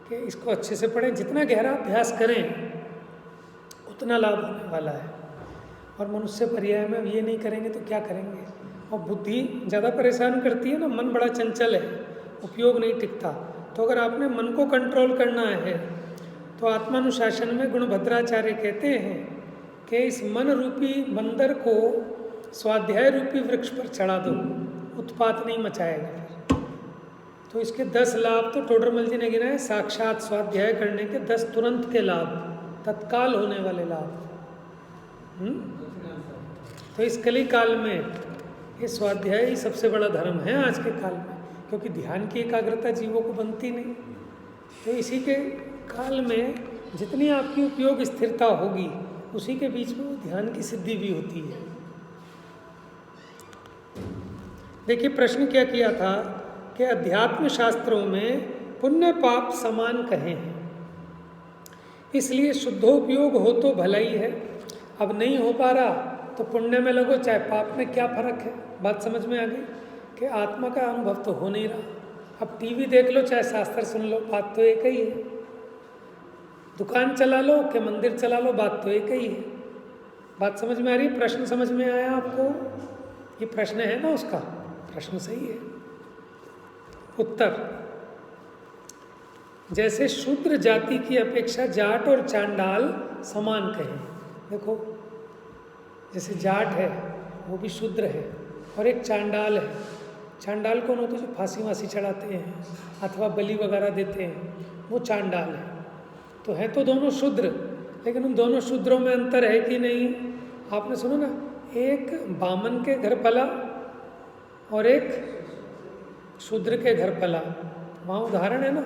कि इसको अच्छे से पढ़ें। जितना गहरा अभ्यास करें उतना लाभ होने वाला है। और मनुष्य पर्याय में अब ये नहीं करेंगे तो क्या करेंगे? और बुद्धि ज़्यादा परेशान करती है ना, मन बड़ा चंचल है, उपयोग नहीं टिकता। तो अगर आपने मन को कंट्रोल करना है तो आत्मानुशासन में गुणभद्राचार्य कहते हैं कि इस मन रूपी बंदर को स्वाध्याय रूपी वृक्ष पर चढ़ा दो, उत्पात नहीं मचाएगा फिर। तो इसके 10 लाभ तो टोडरमल जी ने गिनाए। साक्षात स्वाध्याय करने के 10 तुरंत के लाभ, तत्काल होने वाले लाभ। तो इस कली काल में ये स्वाध्याय ही सबसे बड़ा धर्म है आज के काल में, क्योंकि ध्यान की एकाग्रता जीवों को बनती नहीं। तो इसी के काल में जितनी आपकी उपयोग स्थिरता होगी, उसी के बीच में वो ध्यान की सिद्धि भी होती है। देखिए प्रश्न क्या किया था कि अध्यात्म शास्त्रों में पुण्य पाप समान कहे हैं, इसलिए शुद्धोपयोग हो तो भला ही है। अब नहीं हो पा रहा तो पुण्य में लगो चाहे पाप में, क्या फर्क है? बात समझ में आ गई कि आत्मा का अनुभव तो हो नहीं रहा। अब टीवी देख लो चाहे शास्त्र सुन लो, बात तो एक ही है। दुकान चला लो कि मंदिर चला लो, बात तो एक ही है। बात समझ में आ रही है? प्रश्न समझ में आया आपको? ये प्रश्न है ना, उसका प्रश्न सही है। उत्तर, जैसे शूद्र जाति की अपेक्षा जाट और चांडाल समान कहें। देखो जैसे जाट है वो भी शूद्र है और एक चांडाल है। चांडाल कौन होते हैं? जो फांसी वासी चढ़ाते हैं अथवा बलि वगैरह देते हैं, वो चांडाल है। तो है तो दोनों शूद्र, लेकिन उन दोनों शूद्रों में अंतर है कि नहीं? आपने सुना ना, एक बामन के घर पला और एक शूद्र के घर पला, वहाँ उदाहरण है ना।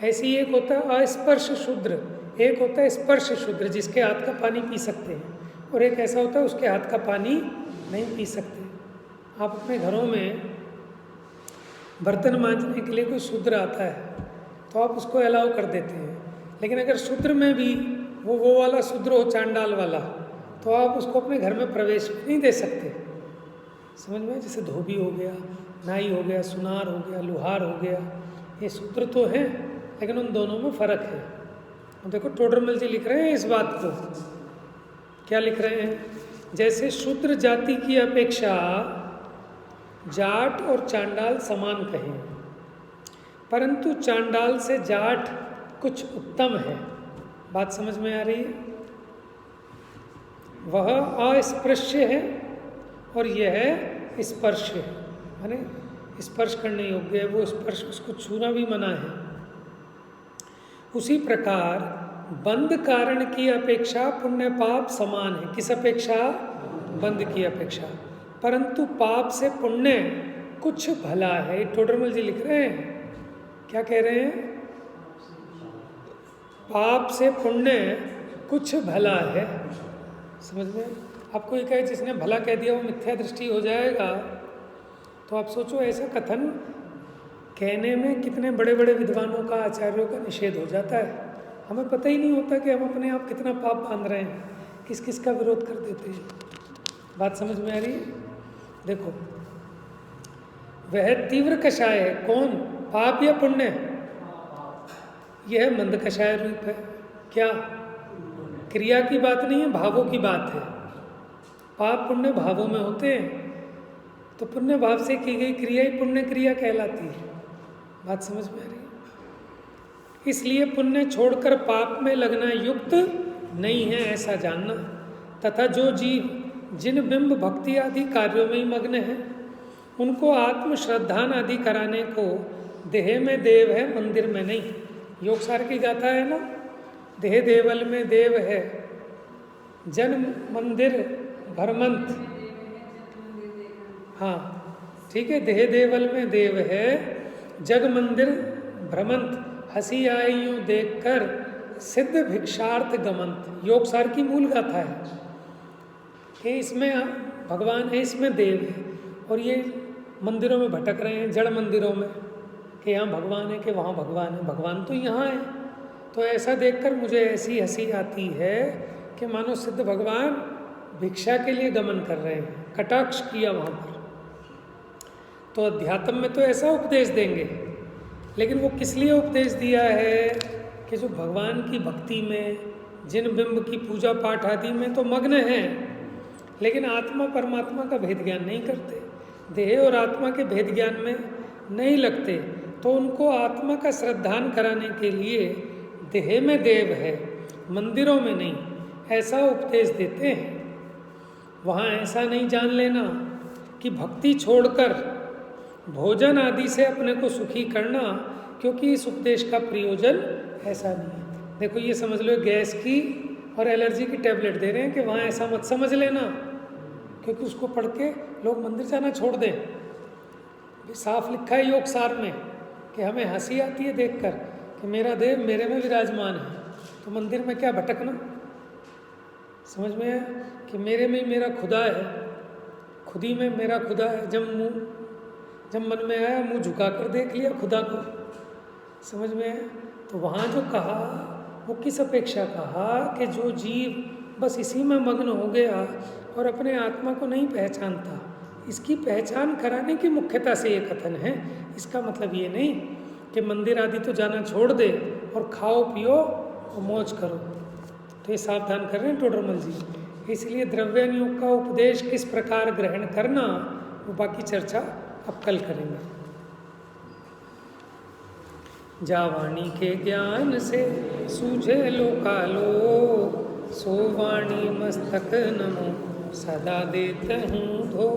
ऐसे ही एक होता है अस्पर्श शूद्र, एक होता है स्पर्श शूद्र जिसके हाथ का पानी पी सकते हैं, और एक ऐसा होता है उसके हाथ का पानी नहीं पी सकते। आप अपने घरों में बर्तन मांजने के लिए कोई शूद्र आता है तो आप उसको अलाउ कर देते हैं, लेकिन अगर शूद्र में भी वो वाला शूद्र हो, चांडाल वाला, तो आप उसको अपने घर में प्रवेश नहीं दे सकते। समझ में? जैसे धोबी हो गया, नाई हो गया, सुनार हो गया, लुहार हो गया, ये शूद्र तो हैं, लेकिन उन दोनों में फ़र्क है। और देखो टोडरमल जी लिख रहे हैं इस बात को। क्या लिख रहे हैं? जैसे शूद्र जाति की अपेक्षा जाट और चांडाल समान कहें, परंतु चांडाल से जाट कुछ उत्तम है। बात समझ में आ रही है? वह अस्पृश्य है और यह स्पर्श है, माने स्पर्श करने योग्य है, वो स्पर्श, उसको छूना भी मना है। उसी प्रकार बंद कारण की अपेक्षा पुण्य पाप समान है। किस अपेक्षा? बंद की अपेक्षा। परंतु पाप से पुण्य कुछ भला है। टोडरमल जी लिख रहे हैं, क्या कह रहे हैं? पाप से पुण्य कुछ भला है। समझ में? आप कोई कहे जिसने भला कह दिया वो मिथ्या दृष्टि हो जाएगा, तो आप सोचो ऐसा कथन कहने में कितने बड़े बड़े विद्वानों का, आचार्यों का निषेध हो जाता है। हमें पता ही नहीं होता कि हम अपने आप कितना पाप बांध रहे हैं, किस किस का विरोध कर देते हैं। बात समझ में आ रही है? देखो, वह तीव्र कषाय है। कौन? पाप या पुण्य? यह मंद कषाय रूप है। क्या? क्रिया की बात नहीं है, भावों की बात है। पाप पुण्य भावों में होते हैं, तो पुण्य भाव से की गई क्रिया ही पुण्य क्रिया कहलाती है। बात समझ में आ रही है? इसलिए पुण्य छोड़कर पाप में लगना युक्त नहीं है, ऐसा जानना। तथा जो जीव जिन बिंब भक्ति आदि कार्यों में ही मग्न है, उनको आत्म श्रद्धान आदि कराने को देह में देव है, मंदिर में नहीं। योग सार की गाथा है ना, देह देवल में देव है, जन मंदिर भरमंत। हाँ ठीक है, देह देवल में देव है, जग मंदिर भ्रमंत। हंसी आई यूं देखकर सिद्ध भिक्षार्थ गमंत। योग सार की मूल गाथा है कि इसमें भगवान है, इसमें देव है, और ये मंदिरों में भटक रहे हैं, जड़ मंदिरों में, कि यहाँ भगवान है कि वहाँ भगवान है। भगवान तो यहाँ है। तो ऐसा देखकर मुझे ऐसी हंसी आती है कि मानो सिद्ध भगवान भिक्षा के लिए गमन कर रहे हैं, कटाक्ष किया वहाँ पर। तो अध्यात्म में तो ऐसा उपदेश देंगे, लेकिन वो किस लिए उपदेश दिया है कि जो भगवान की भक्ति में, जिन बिंब की पूजा पाठ आदि में तो मग्न हैं, लेकिन आत्मा परमात्मा का भेद ज्ञान नहीं करते, देह और आत्मा के भेद ज्ञान में नहीं लगते, तो उनको आत्मा का श्रद्धान कराने के लिए देह में देव है, मंदिरों में नहीं, ऐसा उपदेश देते हैं। वहाँ ऐसा नहीं जान लेना कि भक्ति छोड़कर भोजन आदि से अपने को सुखी करना, क्योंकि इस उपदेश का प्रयोजन ऐसा नहीं है। देखो ये समझ लो, गैस की और एलर्जी की टैबलेट दे रहे हैं कि वहाँ ऐसा मत समझ लेना, क्योंकि उसको पढ़ के लोग मंदिर जाना छोड़ दें। साफ लिखा है योग सार में कि हमें हंसी आती है देखकर कि मेरा देव मेरे में विराजमान है, तो मंदिर में क्या भटकना। समझ में है कि मेरे में ही मेरा खुदा है, खुद ही में मेरा खुदा है। जब मन में आया मुंह झुका कर देख लिया खुदा को। समझ में है? तो वहाँ जो कहा वो किस अपेक्षा कहा कि जो जीव बस इसी में मग्न हो गया और अपने आत्मा को नहीं पहचानता, इसकी पहचान कराने की मुख्यता से ये कथन है। इसका मतलब ये नहीं कि मंदिर आदि तो जाना छोड़ दे और खाओ पियो और मौज करो। तो ये सावधान कर रहे हैं टोडरमल जी। इसलिए द्रव्यान योग का उपदेश किस प्रकार ग्रहण करना, वो बाकी चर्चा अब कल करेंगे। जावाणी के ज्ञान से सूझे लोकालोक, सो वाणी मस्तक नमो सदा देते हूँ धो।